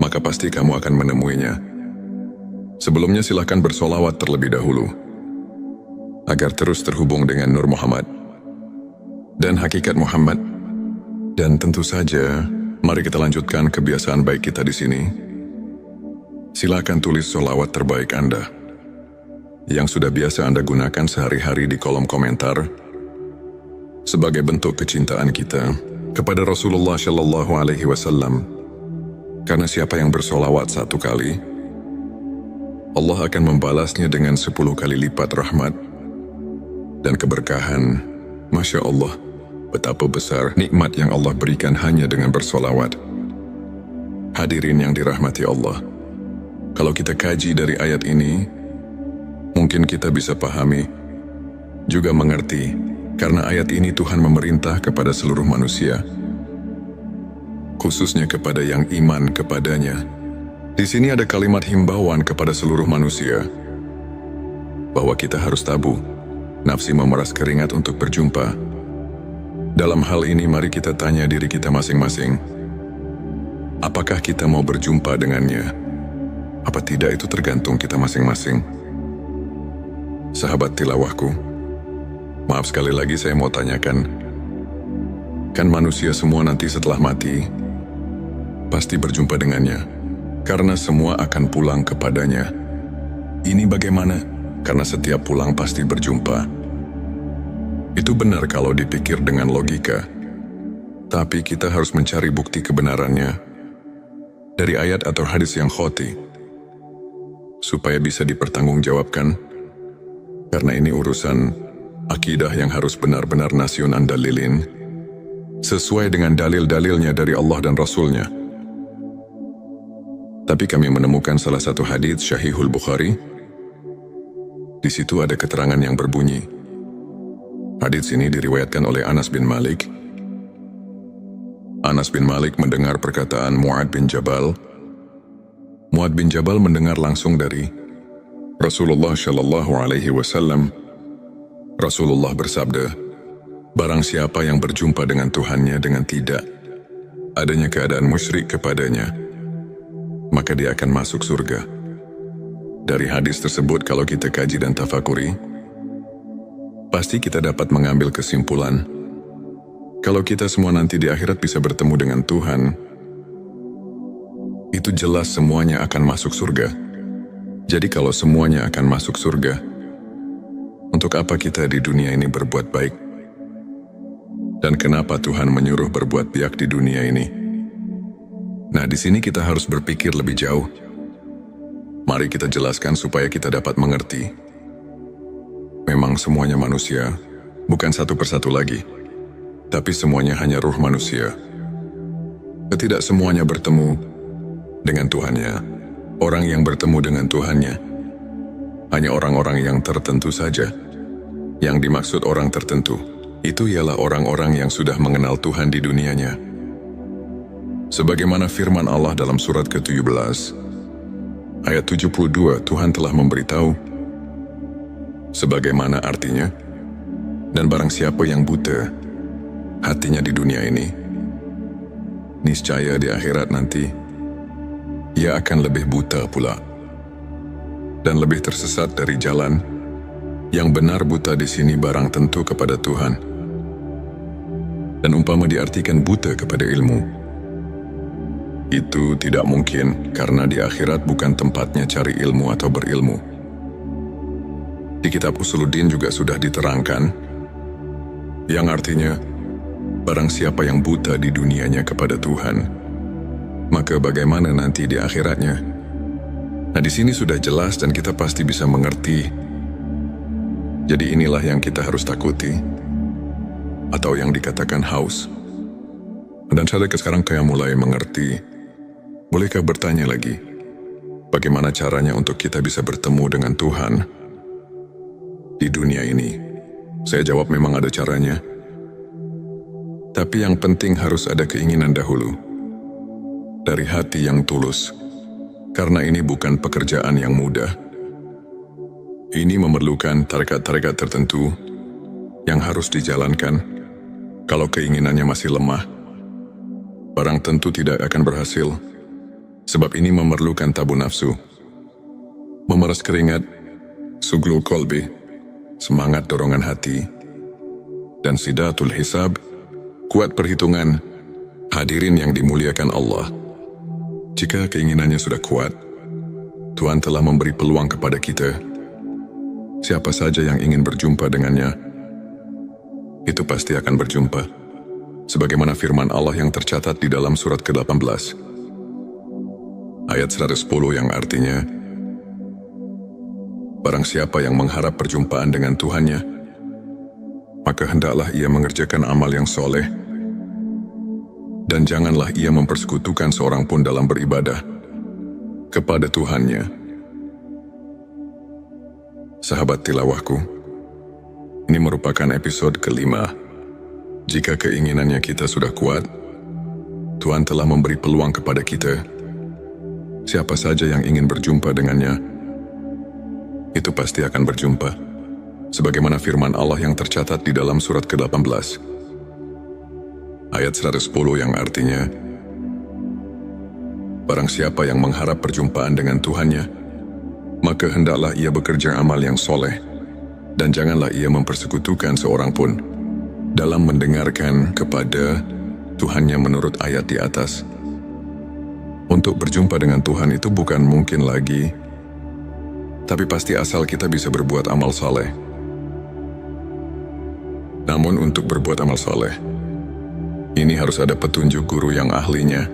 S1: maka pasti kamu akan menemuinya. Sebelumnya silakan bersolawat terlebih dahulu, agar terus terhubung dengan Nur Muhammad dan hakikat Muhammad. Dan tentu saja, mari kita lanjutkan kebiasaan baik kita di sini. Silakan tulis solawat terbaik Anda, yang sudah biasa Anda gunakan sehari-hari di kolom komentar, sebagai bentuk kecintaan kita kepada Rasulullah Shallallahu Alaihi Wasallam. Karena siapa yang bersolawat 1 kali, Allah akan membalasnya dengan 10 kali lipat rahmat dan keberkahan. Masya Allah, betapa besar nikmat yang Allah berikan hanya dengan bersolawat. Hadirin yang dirahmati Allah, kalau kita kaji dari ayat ini, mungkin kita bisa pahami, juga mengerti, karena ayat ini Tuhan memerintah kepada seluruh manusia, khususnya kepada yang iman kepadanya. Di sini ada kalimat himbauan kepada seluruh manusia, bahwa kita harus tabah nafsi memeras keringat untuk berjumpa. Dalam hal ini mari kita tanya diri kita masing-masing, apakah kita mau berjumpa dengannya? Apa tidak itu tergantung kita masing-masing. Sahabat tilawahku, maaf sekali lagi saya mau tanyakan, kan manusia semua nanti setelah mati pasti berjumpa dengannya, karena semua akan pulang kepadanya. Ini bagaimana? Karena setiap pulang pasti berjumpa. Itu benar kalau dipikir dengan logika. Tapi kita harus mencari bukti kebenarannya dari ayat atau hadis yang qat'i, supaya bisa dipertanggungjawabkan. Karena ini urusan akidah yang harus benar-benar nasionan dalilin, sesuai dengan dalil-dalilnya dari Allah dan Rasulnya. Tapi kami menemukan salah satu hadis Sahihul Bukhari. Di situ ada keterangan yang berbunyi. Hadits ini diriwayatkan oleh Anas bin Malik. Anas bin Malik mendengar perkataan Mu'ad bin Jabal. Mu'ad bin Jabal mendengar langsung dari Rasulullah Shallallahu Alaihi Wasallam. Rasulullah bersabda, "Barang siapa yang berjumpa dengan Tuhannya dengan tidak adanya keadaan musyrik kepadanya, maka dia akan masuk surga." Dari hadis tersebut kalau kita kaji dan tafakuri, pasti kita dapat mengambil kesimpulan, kalau kita semua nanti di akhirat bisa bertemu dengan Tuhan, itu jelas semuanya akan masuk surga. Jadi kalau semuanya akan masuk surga, untuk apa kita di dunia ini berbuat baik? Dan kenapa Tuhan menyuruh berbuat baik di dunia ini? Nah, di sini kita harus berpikir lebih jauh. Mari kita jelaskan supaya kita dapat mengerti. Memang semuanya manusia, bukan satu persatu lagi, tapi semuanya hanya ruh manusia. Tidak semuanya bertemu dengan Tuhannya. Orang yang bertemu dengan Tuhannya hanya orang-orang yang tertentu saja. Yang dimaksud orang tertentu, itu ialah orang-orang yang sudah mengenal Tuhan di dunianya. Sebagaimana firman Allah dalam surat ke-17, ayat 72, Tuhan telah memberitahu sebagaimana artinya, dan barang siapa yang buta hatinya di dunia ini, niscaya di akhirat nanti ia akan lebih buta pula dan lebih tersesat dari jalan. Yang benar buta di sini barang tentu kepada Tuhan, dan umpama diartikan buta kepada ilmu, itu tidak mungkin, karena di akhirat bukan tempatnya cari ilmu atau berilmu. Di kitab Usuluddin juga sudah diterangkan, yang artinya Barang siapa yang buta di dunianya kepada Tuhan, maka bagaimana nanti di akhiratnya? Nah, di sini sudah jelas dan kita pasti bisa mengerti. Jadi inilah yang kita harus takuti, atau yang dikatakan haus. Dan saya sekarang kayak mulai mengerti. Bolehkah bertanya lagi, bagaimana caranya untuk kita bisa bertemu dengan Tuhan di dunia ini? Saya jawab memang ada caranya. Tapi yang penting harus ada keinginan dahulu, dari hati yang tulus. Karena ini bukan pekerjaan yang mudah. Ini memerlukan tarekat-tarekat tertentu yang harus dijalankan. Kalau keinginannya masih lemah, barang tentu tidak akan berhasil. Sebab ini memerlukan tabu nafsu, memeras keringat, suglul kolbi, semangat dorongan hati, dan sidatul hisab, kuat perhitungan. Hadirin yang dimuliakan Allah, jika keinginannya sudah kuat, Tuhan telah memberi peluang kepada kita. Siapa saja yang ingin berjumpa dengannya, itu pasti akan berjumpa. Sebagaimana firman Allah yang tercatat di dalam surat ke-18, ayat 110 yang artinya, barang siapa yang mengharap perjumpaan dengan Tuhannya, maka hendaklah ia mengerjakan amal yang soleh, dan janganlah ia mempersekutukan seorang pun dalam beribadah kepada Tuhannya. Sahabat tilawahku, ini merupakan episode kelima. Jika keinginannya kita sudah kuat, Tuhan telah memberi peluang kepada kita. Siapa saja yang ingin berjumpa dengannya, itu pasti akan berjumpa. Sebagaimana firman Allah yang tercatat di dalam surat ke-18, ayat 110 yang artinya, barang siapa yang mengharap perjumpaan dengan Tuhannya, maka hendaklah ia bekerja amal yang soleh, dan janganlah ia mempersekutukan seorang pun dalam mendengarkan kepada Tuhannya menurut ayat di atas. Untuk berjumpa dengan Tuhan itu bukan mungkin lagi, tapi pasti asal kita bisa berbuat amal soleh. Namun untuk berbuat amal soleh, ini harus ada petunjuk guru yang ahlinya.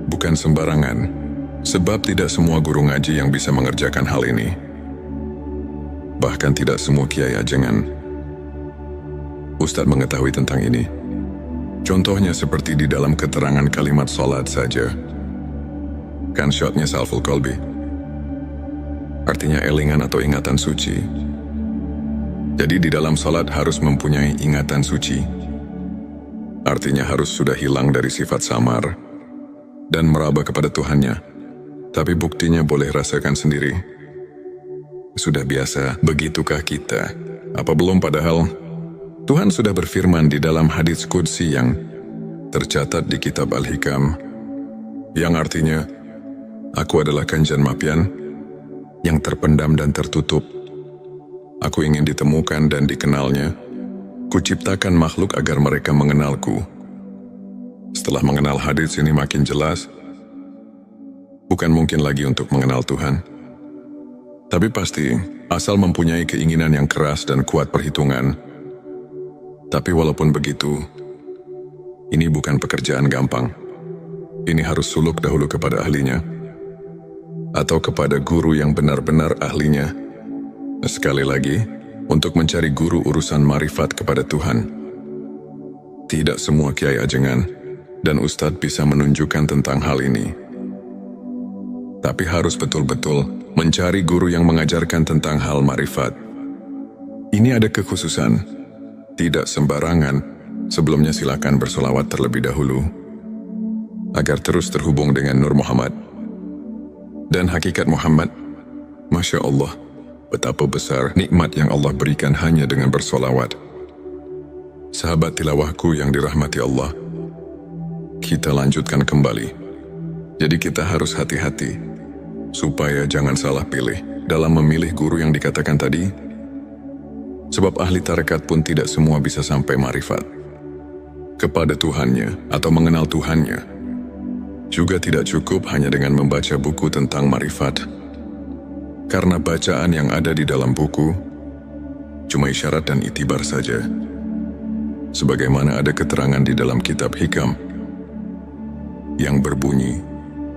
S1: Bukan sembarangan, sebab tidak semua guru ngaji yang bisa mengerjakan hal ini. Bahkan tidak semua kiai ajengan Ustadz mengetahui tentang ini. Contohnya seperti di dalam keterangan kalimat salat saja. Kan syotnya salful kolbi, artinya elingan atau ingatan suci. Jadi di dalam salat harus mempunyai ingatan suci. Artinya harus sudah hilang dari sifat samar dan meraba kepada Tuhannya. Tapi buktinya boleh rasakan sendiri. Sudah biasa, begitukah kita? Apa belum padahal? Tuhan sudah berfirman di dalam hadits qudsi yang tercatat di kitab Al-Hikam, yang artinya, aku adalah Kanjeng Mapian yang terpendam dan tertutup. Aku ingin ditemukan dan dikenalnya. Kuciptakan makhluk agar mereka mengenalku. Setelah mengenal hadits ini makin jelas, bukan mungkin lagi untuk mengenal Tuhan. Tapi pasti, asal mempunyai keinginan yang keras dan kuat perhitungan. Tapi walaupun begitu, ini bukan pekerjaan gampang. Ini harus suluk dahulu kepada ahlinya, atau kepada guru yang benar-benar ahlinya. Sekali lagi, untuk mencari guru urusan marifat kepada Tuhan. Tidak semua kiai ajengan dan ustadz bisa menunjukkan tentang hal ini. Tapi harus betul-betul mencari guru yang mengajarkan tentang hal marifat. Ini ada kekhususan, tidak sembarangan. Sebelumnya silakan bersolawat terlebih dahulu, agar terus terhubung dengan Nur Muhammad dan hakikat Muhammad. Masya Allah, betapa besar nikmat yang Allah berikan hanya dengan bersolawat. Sahabat tilawahku yang dirahmati Allah, kita lanjutkan kembali. Jadi kita harus hati-hati, supaya jangan salah pilih dalam memilih guru yang dikatakan tadi. Sebab ahli tarekat pun tidak semua bisa sampai marifat kepada Tuhannya atau mengenal Tuhannya. Juga tidak cukup hanya dengan membaca buku tentang marifat. Karena bacaan yang ada di dalam buku cuma isyarat dan itibar saja. sebagaimana ada keterangan di dalam kitab Hikam yang berbunyi,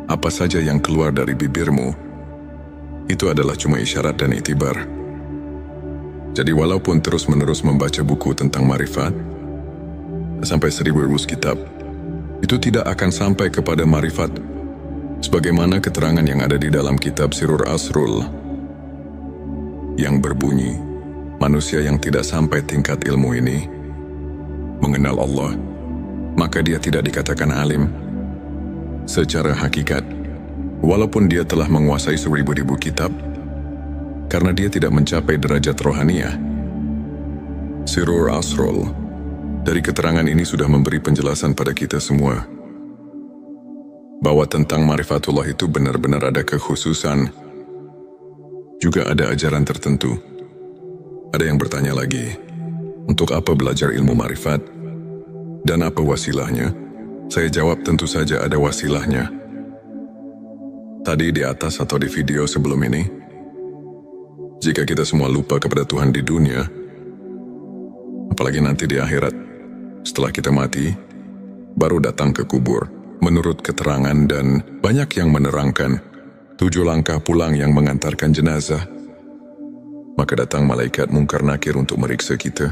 S1: apa saja yang keluar dari bibirmu, itu adalah cuma isyarat dan itibar. Jadi walaupun terus-menerus membaca buku tentang marifat, sampai 1000 kitab, itu tidak akan sampai kepada marifat, sebagaimana keterangan yang ada di dalam kitab Sirur Asrul, yang berbunyi, manusia yang tidak sampai tingkat ilmu ini, mengenal Allah, maka dia tidak dikatakan alim. Secara hakikat, walaupun dia telah menguasai 1000 kitab, karena dia tidak mencapai derajat rohaniah. Sirur Asrul, dari keterangan ini sudah memberi penjelasan pada kita semua, bahwa tentang marifatullah itu benar-benar ada kekhususan, juga ada ajaran tertentu. Ada yang bertanya lagi, untuk apa belajar ilmu marifat? Dan apa wasilahnya? Saya jawab tentu saja ada wasilahnya. Tadi di atas atau di video sebelum ini, jika kita semua lupa kepada Tuhan di dunia, apalagi nanti di akhirat, setelah kita mati, baru datang ke kubur. Menurut keterangan dan banyak yang menerangkan, 7 langkah pulang yang mengantarkan jenazah, maka datang malaikat mungkar nakir untuk meriksa kita.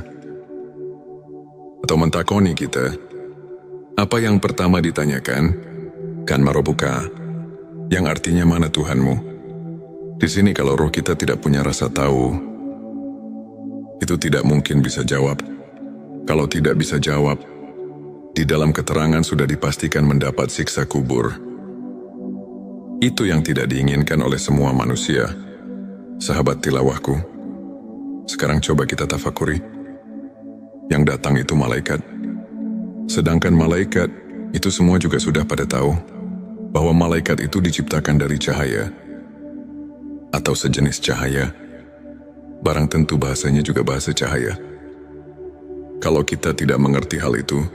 S1: Atau mentakoni kita, apa yang pertama ditanyakan? Kan marobuka, yang artinya mana Tuhanmu? Di sini kalau roh kita tidak punya rasa tahu, itu tidak mungkin bisa jawab. Kalau tidak bisa jawab, di dalam keterangan sudah dipastikan mendapat siksa kubur. Itu yang tidak diinginkan oleh semua manusia. Sahabat tilawahku, sekarang coba kita tafakuri. Yang datang itu malaikat. Sedangkan malaikat, itu semua juga sudah pada tahu bahwa malaikat itu diciptakan dari cahaya atau sejenis cahaya. Barang tentu bahasanya juga bahasa cahaya. Kalau kita tidak mengerti hal itu,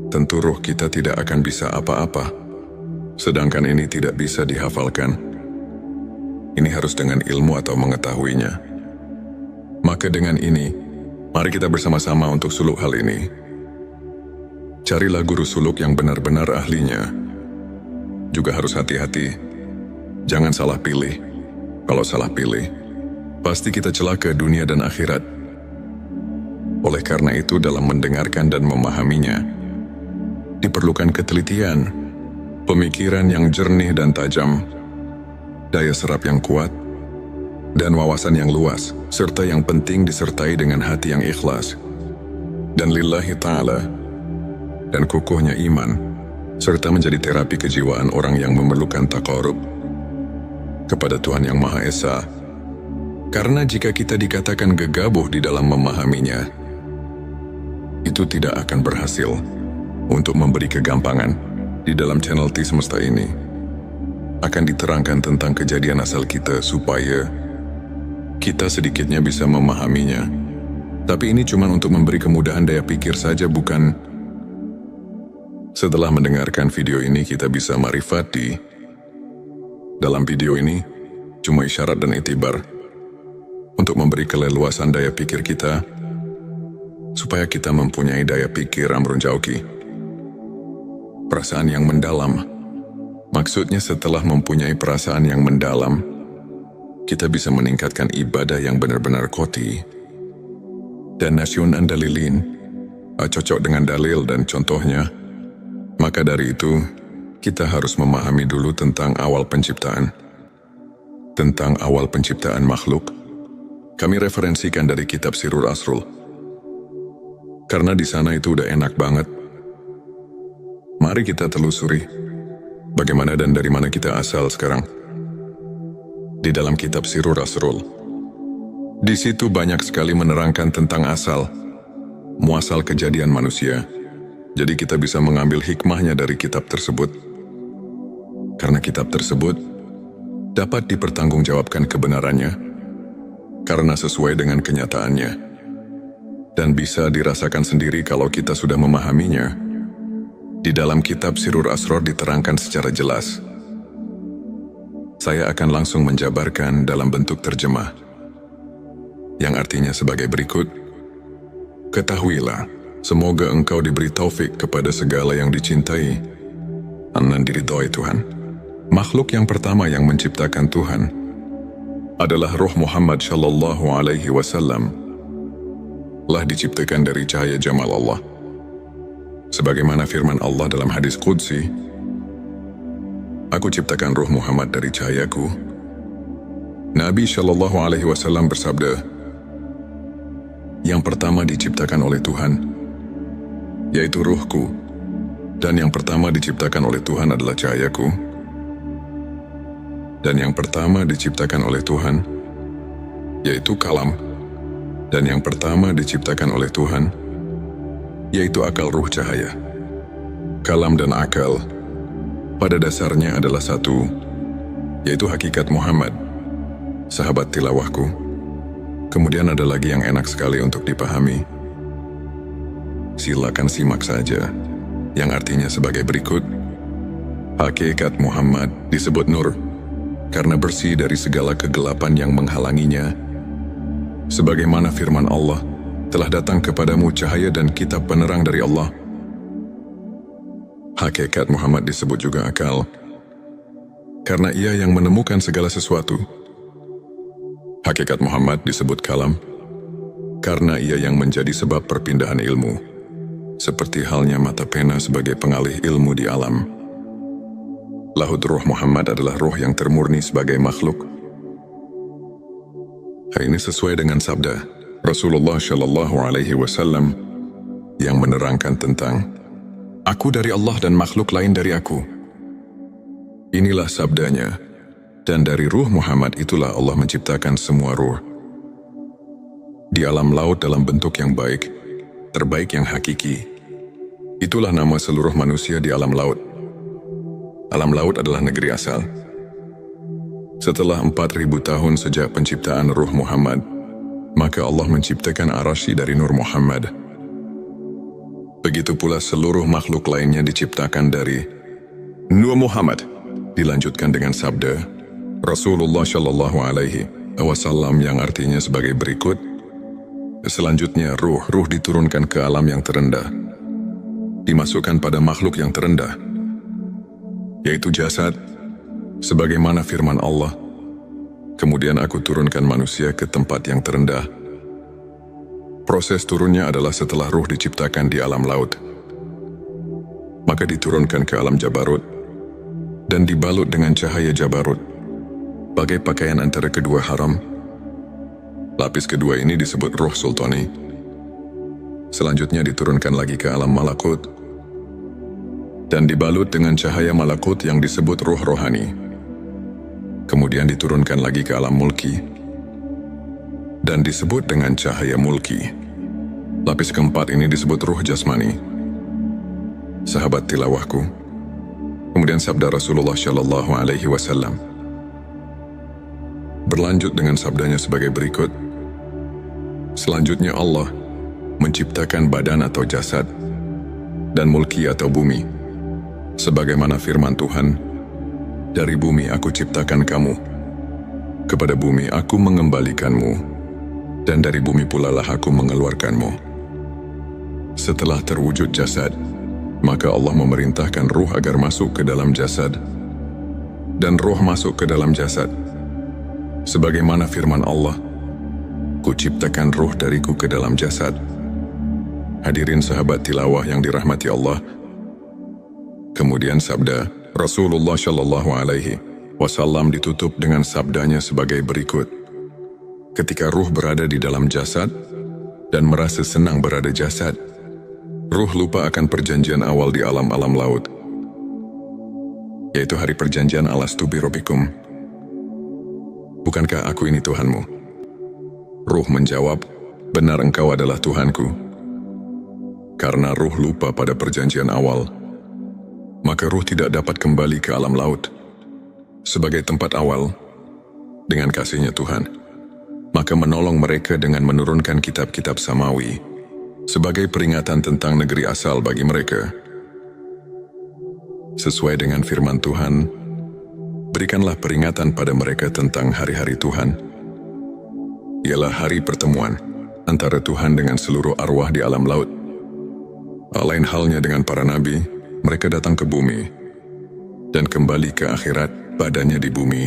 S1: tentu roh kita tidak akan bisa apa-apa. Sedangkan ini tidak bisa dihafalkan. Ini harus dengan ilmu atau mengetahuinya. Maka dengan ini, mari kita bersama-sama untuk suluk hal ini. Carilah guru suluk yang benar-benar ahlinya. Juga harus hati-hati. Jangan salah pilih. Kalau salah pilih, pasti kita celaka dunia dan akhirat. Oleh karena itu dalam mendengarkan dan memahaminya, diperlukan ketelitian, pemikiran yang jernih dan tajam, daya serap yang kuat, dan wawasan yang luas, serta yang penting disertai dengan hati yang ikhlas, dan lillahi ta'ala, dan kukuhnya iman, serta menjadi terapi kejiwaan orang yang memerlukan taqarrub kepada Tuhan yang Maha Esa. Karena jika kita dikatakan gegabah di dalam memahaminya, itu tidak akan berhasil. Untuk memberi kegampangan, di dalam channel T Semesta ini akan diterangkan tentang kejadian asal kita supaya kita sedikitnya bisa memahaminya. Tapi ini cuma untuk memberi kemudahan daya pikir saja, bukan. Setelah mendengarkan video ini kita bisa marifati. Dalam video ini cuma isyarat dan itibar untuk memberi keleluasan daya pikir kita supaya kita mempunyai daya pikir amrun jauki. Perasaan yang mendalam. Maksudnya setelah mempunyai perasaan yang mendalam, kita bisa meningkatkan ibadah yang benar-benar koti. Dan nasyun andalilin, cocok dengan dalil dan contohnya. Maka dari itu, kita harus memahami dulu tentang awal penciptaan. Tentang awal penciptaan makhluk, kami referensikan dari kitab Sirur Asrul. Karena di sana itu udah enak banget. Mari kita telusuri bagaimana dan dari mana kita asal sekarang. Di dalam kitab Sirur Asrul, di situ banyak sekali menerangkan tentang asal, muasal kejadian manusia. Jadi kita bisa mengambil hikmahnya dari kitab tersebut. Karena kitab tersebut dapat dipertanggungjawabkan kebenarannya, karena sesuai dengan kenyataannya. Dan bisa dirasakan sendiri kalau kita sudah memahaminya. Di dalam kitab Sirur Asror diterangkan secara jelas. Saya akan langsung menjabarkan dalam bentuk terjemah, yang artinya sebagai berikut. Ketahuilah, Semoga engkau diberi taufik kepada segala yang dicintai dan diridhoi Tuhan. Makhluk yang pertama yang menciptakan Tuhan adalah Ruh Muhammad sallallahu alaihi wasallam. Telah diciptakan dari cahaya jamal Allah. Sebagaimana firman Allah dalam hadis Qudsi, "Aku ciptakan Ruh Muhammad dari cahayaku." Nabi sallallahu alaihi wasallam bersabda, "Yang pertama diciptakan oleh Tuhan, yaitu ruhku, dan yang pertama diciptakan oleh Tuhan adalah cahayaku, dan yang pertama diciptakan oleh Tuhan, yaitu kalam, dan yang pertama diciptakan oleh Tuhan, yaitu akal ruh cahaya." Kalam dan akal pada dasarnya adalah satu, yaitu hakikat Muhammad, sahabat tilawahku. Kemudian ada lagi yang enak sekali untuk dipahami. Silakan simak saja, yang artinya sebagai berikut. Hakikat Muhammad disebut nur, karena bersih dari segala kegelapan yang menghalanginya. Sebagaimana firman Allah, "Telah datang kepadamu cahaya dan kitab penerang dari Allah." Hakikat Muhammad disebut juga akal, karena ia yang menemukan segala sesuatu. Hakikat Muhammad disebut kalam, karena ia yang menjadi sebab perpindahan ilmu, seperti halnya mata pena sebagai pengalih ilmu di alam. Lahud Ruh Muhammad adalah ruh yang termurni sebagai makhluk. Hal ini sesuai dengan sabda Rasulullah Shallallahu Alaihi Wasallam yang menerangkan tentang "Aku dari Allah dan makhluk lain dari aku." Inilah sabdanya, dan dari ruh Muhammad itulah Allah menciptakan semua ruh. Di alam laut dalam bentuk yang baik, terbaik yang hakiki. Itulah nama seluruh manusia di alam laut. Alam laut adalah negeri asal. Setelah 4.000 tahun sejak penciptaan Ruh Muhammad, maka Allah menciptakan Arasy dari Nur Muhammad. Begitu pula seluruh makhluk lainnya diciptakan dari Nur Muhammad. Dilanjutkan dengan sabda Rasulullah Shallallahu Alaihi Wasallam yang artinya sebagai berikut. Selanjutnya ruh diturunkan ke alam yang terendah, dimasukkan pada makhluk yang terendah, yaitu jasad. Sebagaimana firman Allah, "Kemudian aku turunkan manusia ke tempat yang terendah." Proses turunnya adalah setelah ruh diciptakan di alam laut, maka diturunkan ke alam Jabarut dan dibalut dengan cahaya Jabarut, bagai pakaian antara kedua haram. Lapis kedua ini disebut Ruh Sultani. Selanjutnya diturunkan lagi ke alam Malakut dan dibalut dengan cahaya Malakut yang disebut Ruh Rohani. Kemudian diturunkan lagi ke alam Mulki dan disebut dengan cahaya Mulki. Lapis keempat ini disebut Ruh Jasmani. Sahabat tilawahku, kemudian sabda Rasulullah Shallallahu Alaihi Wasallam berlanjut dengan sabdanya sebagai berikut. Selanjutnya Allah menciptakan badan atau jasad dan mulki atau bumi. Sebagaimana firman Tuhan, "Dari bumi aku ciptakan kamu, kepada bumi aku mengembalikanmu, dan dari bumi pula lah aku mengeluarkanmu." Setelah terwujud jasad, maka Allah memerintahkan ruh agar masuk ke dalam jasad, dan ruh masuk ke dalam jasad. Sebagaimana firman Allah, "Kuciptakan ruh dariku ke dalam jasad." Hadirin sahabat tilawah yang dirahmati Allah. Kemudian sabda Rasulullah Shallallahu Alaihi Wasallam ditutup dengan sabdanya sebagai berikut. Ketika ruh berada di dalam jasad dan merasa senang berada jasad, ruh lupa akan perjanjian awal di alam-alam laut, yaitu hari perjanjian alastu bi rabbikum. "Bukankah aku ini Tuhanmu?" Ruh menjawab, "Benar, engkau adalah Tuhanku." Karena ruh lupa pada perjanjian awal, maka ruh tidak dapat kembali ke alam laut sebagai tempat awal dengan kasihnya Tuhan. Maka menolong mereka dengan menurunkan kitab-kitab samawi sebagai peringatan tentang negeri asal bagi mereka. Sesuai dengan firman Tuhan, berikanlah peringatan pada mereka tentang hari-hari Tuhan. Ialah hari pertemuan antara Tuhan dengan seluruh arwah di alam laut. Lain halnya dengan para nabi, mereka datang ke bumi dan kembali ke akhirat, badannya di bumi,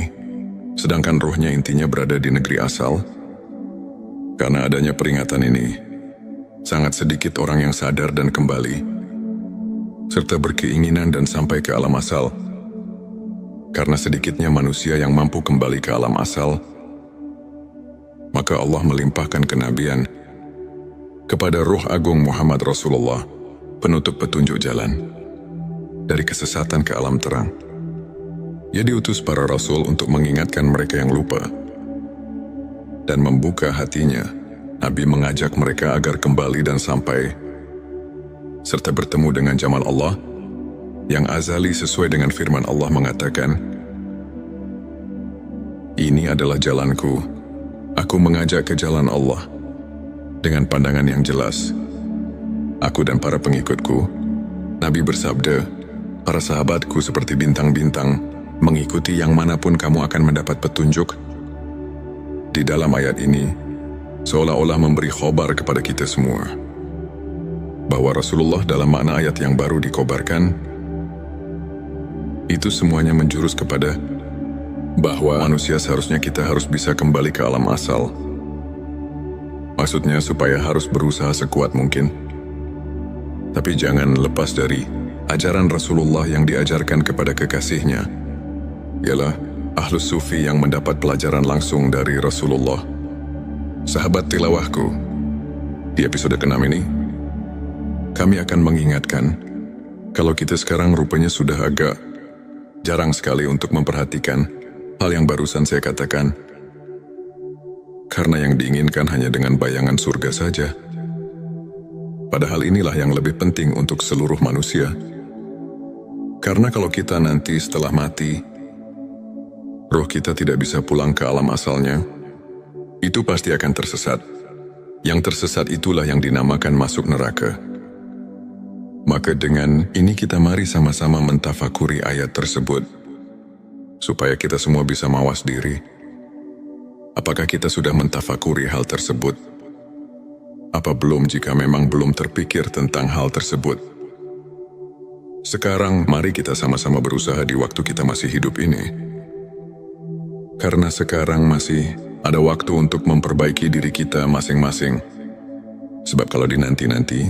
S1: sedangkan rohnya intinya berada di negeri asal. Karena adanya peringatan ini, sangat sedikit orang yang sadar dan kembali, serta berkeinginan dan sampai ke alam asal. Karena sedikitnya manusia yang mampu kembali ke alam asal, maka Allah melimpahkan kenabian kepada Ruh Agung Muhammad Rasulullah, penutup petunjuk jalan dari kesesatan ke alam terang. Ia diutus para rasul untuk mengingatkan mereka yang lupa dan membuka hatinya. Nabi mengajak mereka agar kembali dan sampai serta bertemu dengan jamal Allah yang azali sesuai dengan firman Allah mengatakan, "Ini adalah jalanku, aku mengajak ke jalan Allah dengan pandangan yang jelas. Aku dan para pengikutku." Nabi bersabda, "Para sahabatku seperti bintang-bintang, mengikuti yang manapun kamu akan mendapat petunjuk." Di dalam ayat ini, seolah-olah memberi khobar kepada kita semua, bahwa Rasulullah dalam makna ayat yang baru dikobarkan, itu semuanya menjurus kepada bahwa manusia seharusnya kita harus bisa kembali ke alam asal. Maksudnya supaya harus berusaha sekuat mungkin. Tapi jangan lepas dari ajaran Rasulullah yang diajarkan kepada kekasihnya, ialah Ahlus Sufi yang mendapat pelajaran langsung dari Rasulullah. Sahabat tilawahku, di episode ke-6 ini, kami akan mengingatkan kalau kita sekarang rupanya sudah agak jarang sekali untuk memperhatikan hal yang barusan saya katakan, karena yang diinginkan hanya dengan bayangan surga saja. Padahal inilah yang lebih penting untuk seluruh manusia. Karena kalau kita nanti setelah mati, roh kita tidak bisa pulang ke alam asalnya, itu pasti akan tersesat. Yang tersesat itulah yang dinamakan masuk neraka. Maka dengan ini kita mari sama-sama mentafakuri ayat tersebut, supaya kita semua bisa mawas diri. Apakah kita sudah mentafakuri hal tersebut? Apa belum jika memang belum terpikir tentang hal tersebut? Sekarang mari kita sama-sama berusaha di waktu kita masih hidup ini. Karena sekarang masih ada waktu untuk memperbaiki diri kita masing-masing. Sebab kalau dinanti-nanti,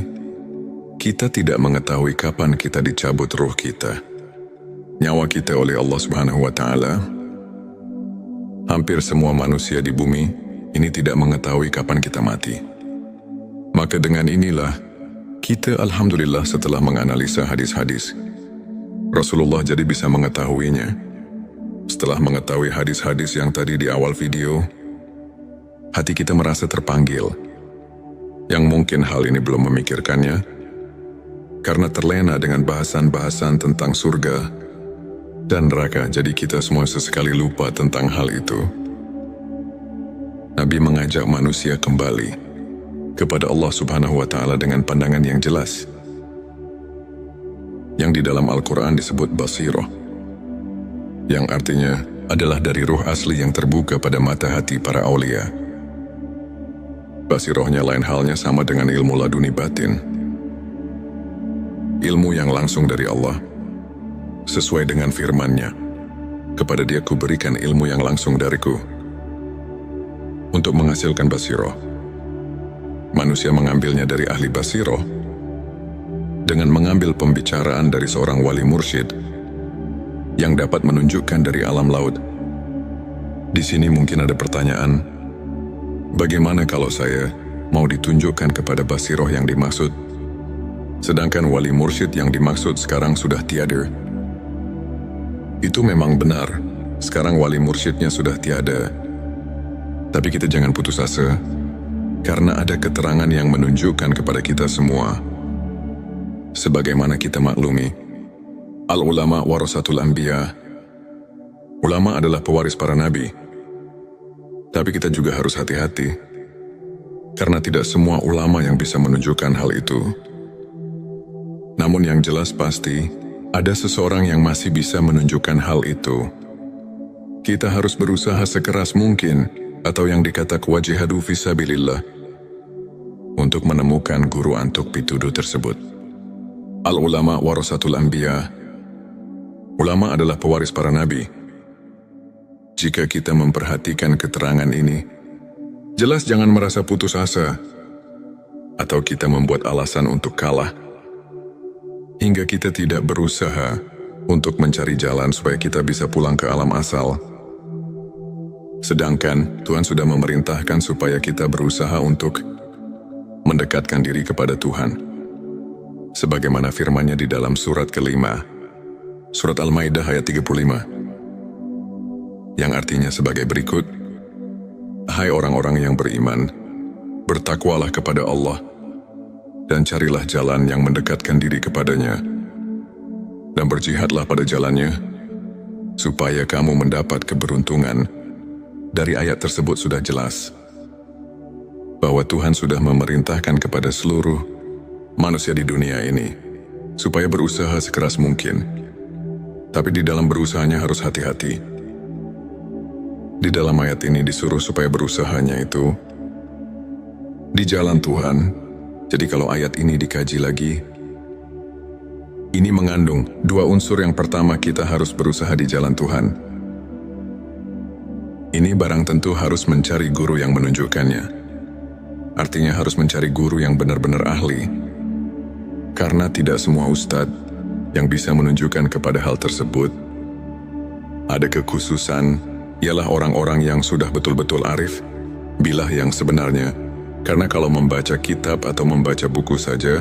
S1: kita tidak mengetahui kapan kita dicabut ruh kita, nyawa kita oleh Allah Subhanahu wa Ta'ala. Hampir semua manusia di bumi ini tidak mengetahui kapan kita mati. Maka dengan inilah, kita alhamdulillah setelah menganalisa hadis-hadis, Rasulullah jadi bisa mengetahuinya. Setelah mengetahui hadis-hadis yang tadi di awal video, hati kita merasa terpanggil. Yang mungkin hal ini belum memikirkannya, karena terlena dengan bahasan-bahasan tentang surga dan neraka, jadi kita semua sesekali lupa tentang hal itu. Nabi mengajak manusia kembali kepada Allah Subhanahu wa Ta'ala dengan pandangan yang jelas, yang di dalam Al-Quran disebut basirah, yang artinya adalah dari ruh asli yang terbuka pada mata hati para aulia. Basirahnya lain halnya sama dengan ilmu laduni batin, ilmu yang langsung dari Allah, sesuai dengan firman-Nya, "Kepada Dia kuberikan ilmu yang langsung dariku." Untuk menghasilkan basirah, manusia mengambilnya dari ahli basirah dengan mengambil pembicaraan dari seorang wali mursyid yang dapat menunjukkan dari alam laut. Di sini mungkin ada pertanyaan, bagaimana kalau saya mau ditunjukkan kepada basirah yang dimaksud, sedangkan wali mursyid yang dimaksud sekarang sudah tiada? Itu memang benar, sekarang wali mursyidnya sudah tiada. Tapi kita jangan putus asa, karena ada keterangan yang menunjukkan kepada kita semua. Sebagaimana kita maklumi, al-ulama warasatul anbiya, ulama adalah pewaris para nabi. Tapi kita juga harus hati-hati, karena tidak semua ulama yang bisa menunjukkan hal itu. Namun yang jelas pasti, ada seseorang yang masih bisa menunjukkan hal itu. Kita harus berusaha sekeras mungkin, atau yang dikata wajihadu fisabilillah, untuk menemukan guru antuk pituduh tersebut. Al-ulama warasatul anbiya. Ulama adalah pewaris para nabi. Jika kita memperhatikan keterangan ini, jelas jangan merasa putus asa atau kita membuat alasan untuk kalah hingga kita tidak berusaha untuk mencari jalan supaya kita bisa pulang ke alam asal. Sedangkan Tuhan sudah memerintahkan supaya kita berusaha untuk mendekatkan diri kepada Tuhan. Sebagaimana firman-Nya di dalam surat kelima, surat Al-Maidah ayat 35, yang artinya sebagai berikut, "Hai orang-orang yang beriman, bertakwalah kepada Allah, dan carilah jalan yang mendekatkan diri kepadanya, dan berjihadlah pada jalannya, supaya kamu mendapat keberuntungan." Dari ayat tersebut sudah jelas bahwa Tuhan sudah memerintahkan kepada seluruh manusia di dunia ini supaya berusaha sekeras mungkin. Tapi di dalam berusahanya harus hati-hati. Di dalam ayat ini disuruh supaya berusahanya itu di jalan Tuhan. Jadi kalau ayat ini dikaji lagi, ini mengandung dua unsur. Yang pertama, kita harus berusaha di jalan Tuhan. Ini barang tentu harus mencari guru yang menunjukkannya. Artinya harus mencari guru yang benar-benar ahli. Karena tidak semua ustadz yang bisa menunjukkan kepada hal tersebut. Ada kekhususan, ialah orang-orang yang sudah betul-betul arif, bilah yang sebenarnya. Karena kalau membaca kitab atau membaca buku saja,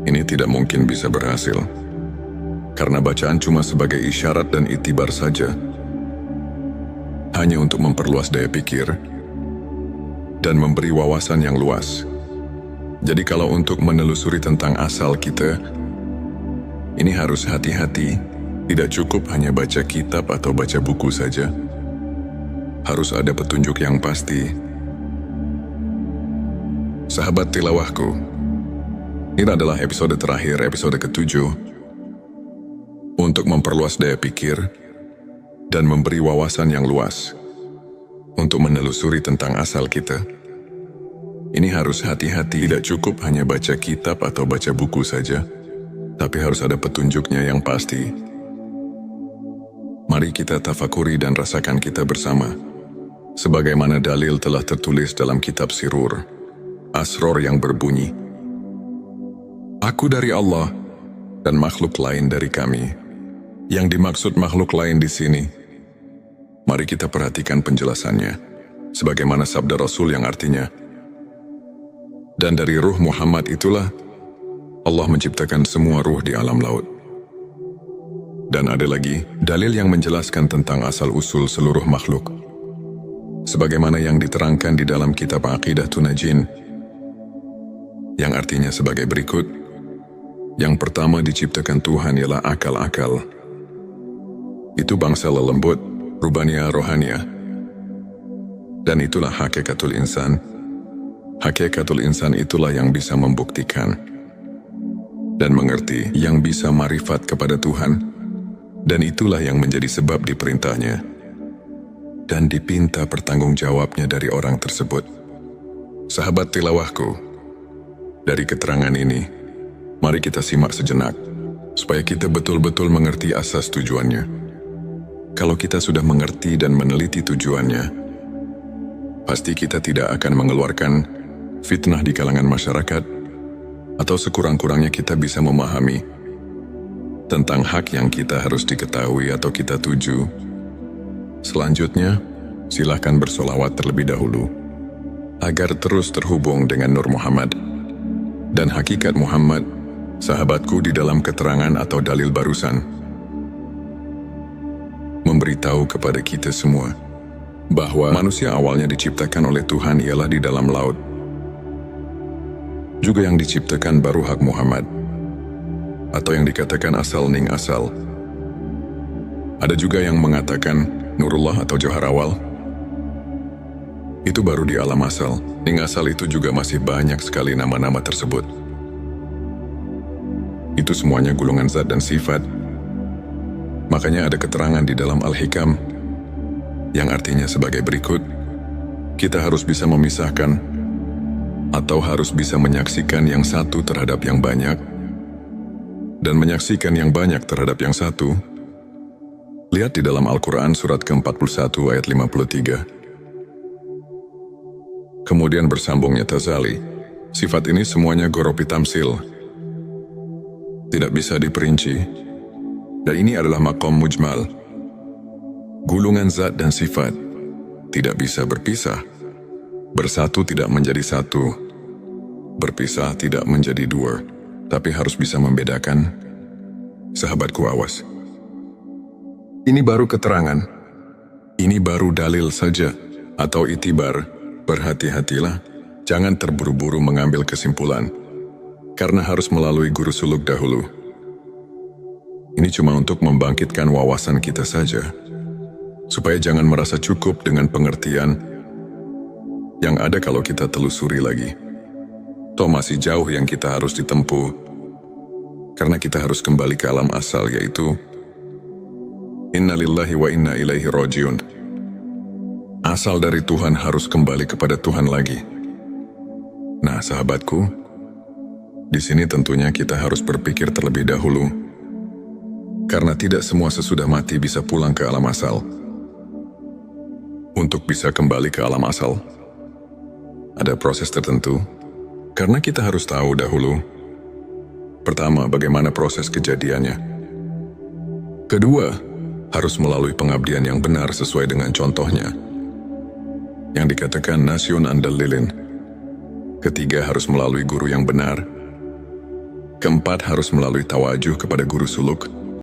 S1: ini tidak mungkin bisa berhasil. Karena bacaan cuma sebagai isyarat dan itibar saja. Hanya untuk memperluas daya pikir dan memberi wawasan yang luas. Jadi kalau untuk menelusuri tentang asal kita, ini harus hati-hati. Tidak cukup hanya baca kitab atau baca buku saja. Harus ada petunjuk yang pasti. Sahabat tilawahku, ini adalah episode terakhir, episode ke-7, untuk memperluas daya pikir dan memberi wawasan yang luas untuk menelusuri tentang asal kita. Ini harus hati-hati, tidak cukup hanya baca kitab atau baca buku saja, tapi harus ada petunjuknya yang pasti. Mari kita tafakuri dan rasakan kita bersama. Sebagaimana dalil telah tertulis dalam kitab Sirur, Asror yang berbunyi, "Aku dari Allah dan makhluk lain dari kami." Yang dimaksud makhluk lain di sini, mari kita perhatikan penjelasannya. Sebagaimana sabda Rasul yang artinya, "Dan dari ruh Muhammad itulah Allah menciptakan semua ruh di alam laut." Dan ada lagi dalil yang menjelaskan tentang asal-usul seluruh makhluk. Sebagaimana yang diterangkan di dalam kitab Aqidatun Najin, yang artinya sebagai berikut. Yang pertama diciptakan Tuhan ialah akal-akal. Itu bangsa lelembut, rubaniyah rohaniyah. Dan itulah hakikatul insan. Hakikatul insan itulah yang bisa membuktikan dan mengerti, yang bisa marifat kepada Tuhan, dan itulah yang menjadi sebab diperintahnya dan dipinta pertanggungjawabnya dari orang tersebut. Sahabat tilawahku, dari keterangan ini, mari kita simak sejenak, supaya kita betul-betul mengerti asas tujuannya. Kalau kita sudah mengerti dan meneliti tujuannya, pasti kita tidak akan mengeluarkan fitnah di kalangan masyarakat, atau sekurang-kurangnya kita bisa memahami tentang hak yang kita harus diketahui atau kita tuju. Selanjutnya, silakan bersolawat terlebih dahulu, agar terus terhubung dengan Nur Muhammad dan hakikat Muhammad, sahabatku di dalam keterangan atau dalil barusan, memberitahu kepada kita semua bahwa manusia awalnya diciptakan oleh Tuhan ialah di dalam laut. Juga yang diciptakan baru hak Muhammad, atau yang dikatakan asal ning asal. Ada juga yang mengatakan Nurullah atau Johar awal. Itu baru di alam asal. Ning asal itu juga masih banyak sekali nama-nama tersebut. Itu semuanya gulungan zat dan sifat. Makanya ada keterangan di dalam Al-Hikam yang artinya sebagai berikut. Kita harus bisa memisahkan atau harus bisa menyaksikan yang satu terhadap yang banyak, dan menyaksikan yang banyak terhadap yang satu, lihat di dalam Al-Quran surat ke-41 ayat 53. Kemudian bersambungnya Tazali, sifat ini semuanya goropi tamsil, tidak bisa diperinci, dan ini adalah maqam mujmal. Gulungan zat dan sifat tidak bisa berpisah. Bersatu tidak menjadi satu, berpisah tidak menjadi dua, tapi harus bisa membedakan. Sahabatku, awas. Ini baru keterangan, ini baru dalil saja, atau itibar. Berhati-hatilah, jangan terburu-buru mengambil kesimpulan, karena harus melalui guru suluk dahulu. Ini cuma untuk membangkitkan wawasan kita saja, supaya jangan merasa cukup dengan pengertian yang ada kalau kita telusuri lagi. Toh masih jauh yang kita harus ditempuh, karena kita harus kembali ke alam asal, yaitu Inna lillahi wa inna ilaihi rajiun. Asal dari Tuhan harus kembali kepada Tuhan lagi. Nah, sahabatku, di sini tentunya kita harus berpikir terlebih dahulu, karena tidak semua sesudah mati bisa pulang ke alam asal. Untuk bisa kembali ke alam asal, ada proses tertentu, karena kita harus tahu dahulu. Pertama, bagaimana proses kejadiannya. Kedua, harus melalui pengabdian yang benar sesuai dengan contohnya, yang dikatakan nasyun andal lilin. Ketiga, harus melalui guru yang benar. Keempat, harus melalui tawajuh kepada guru suluk.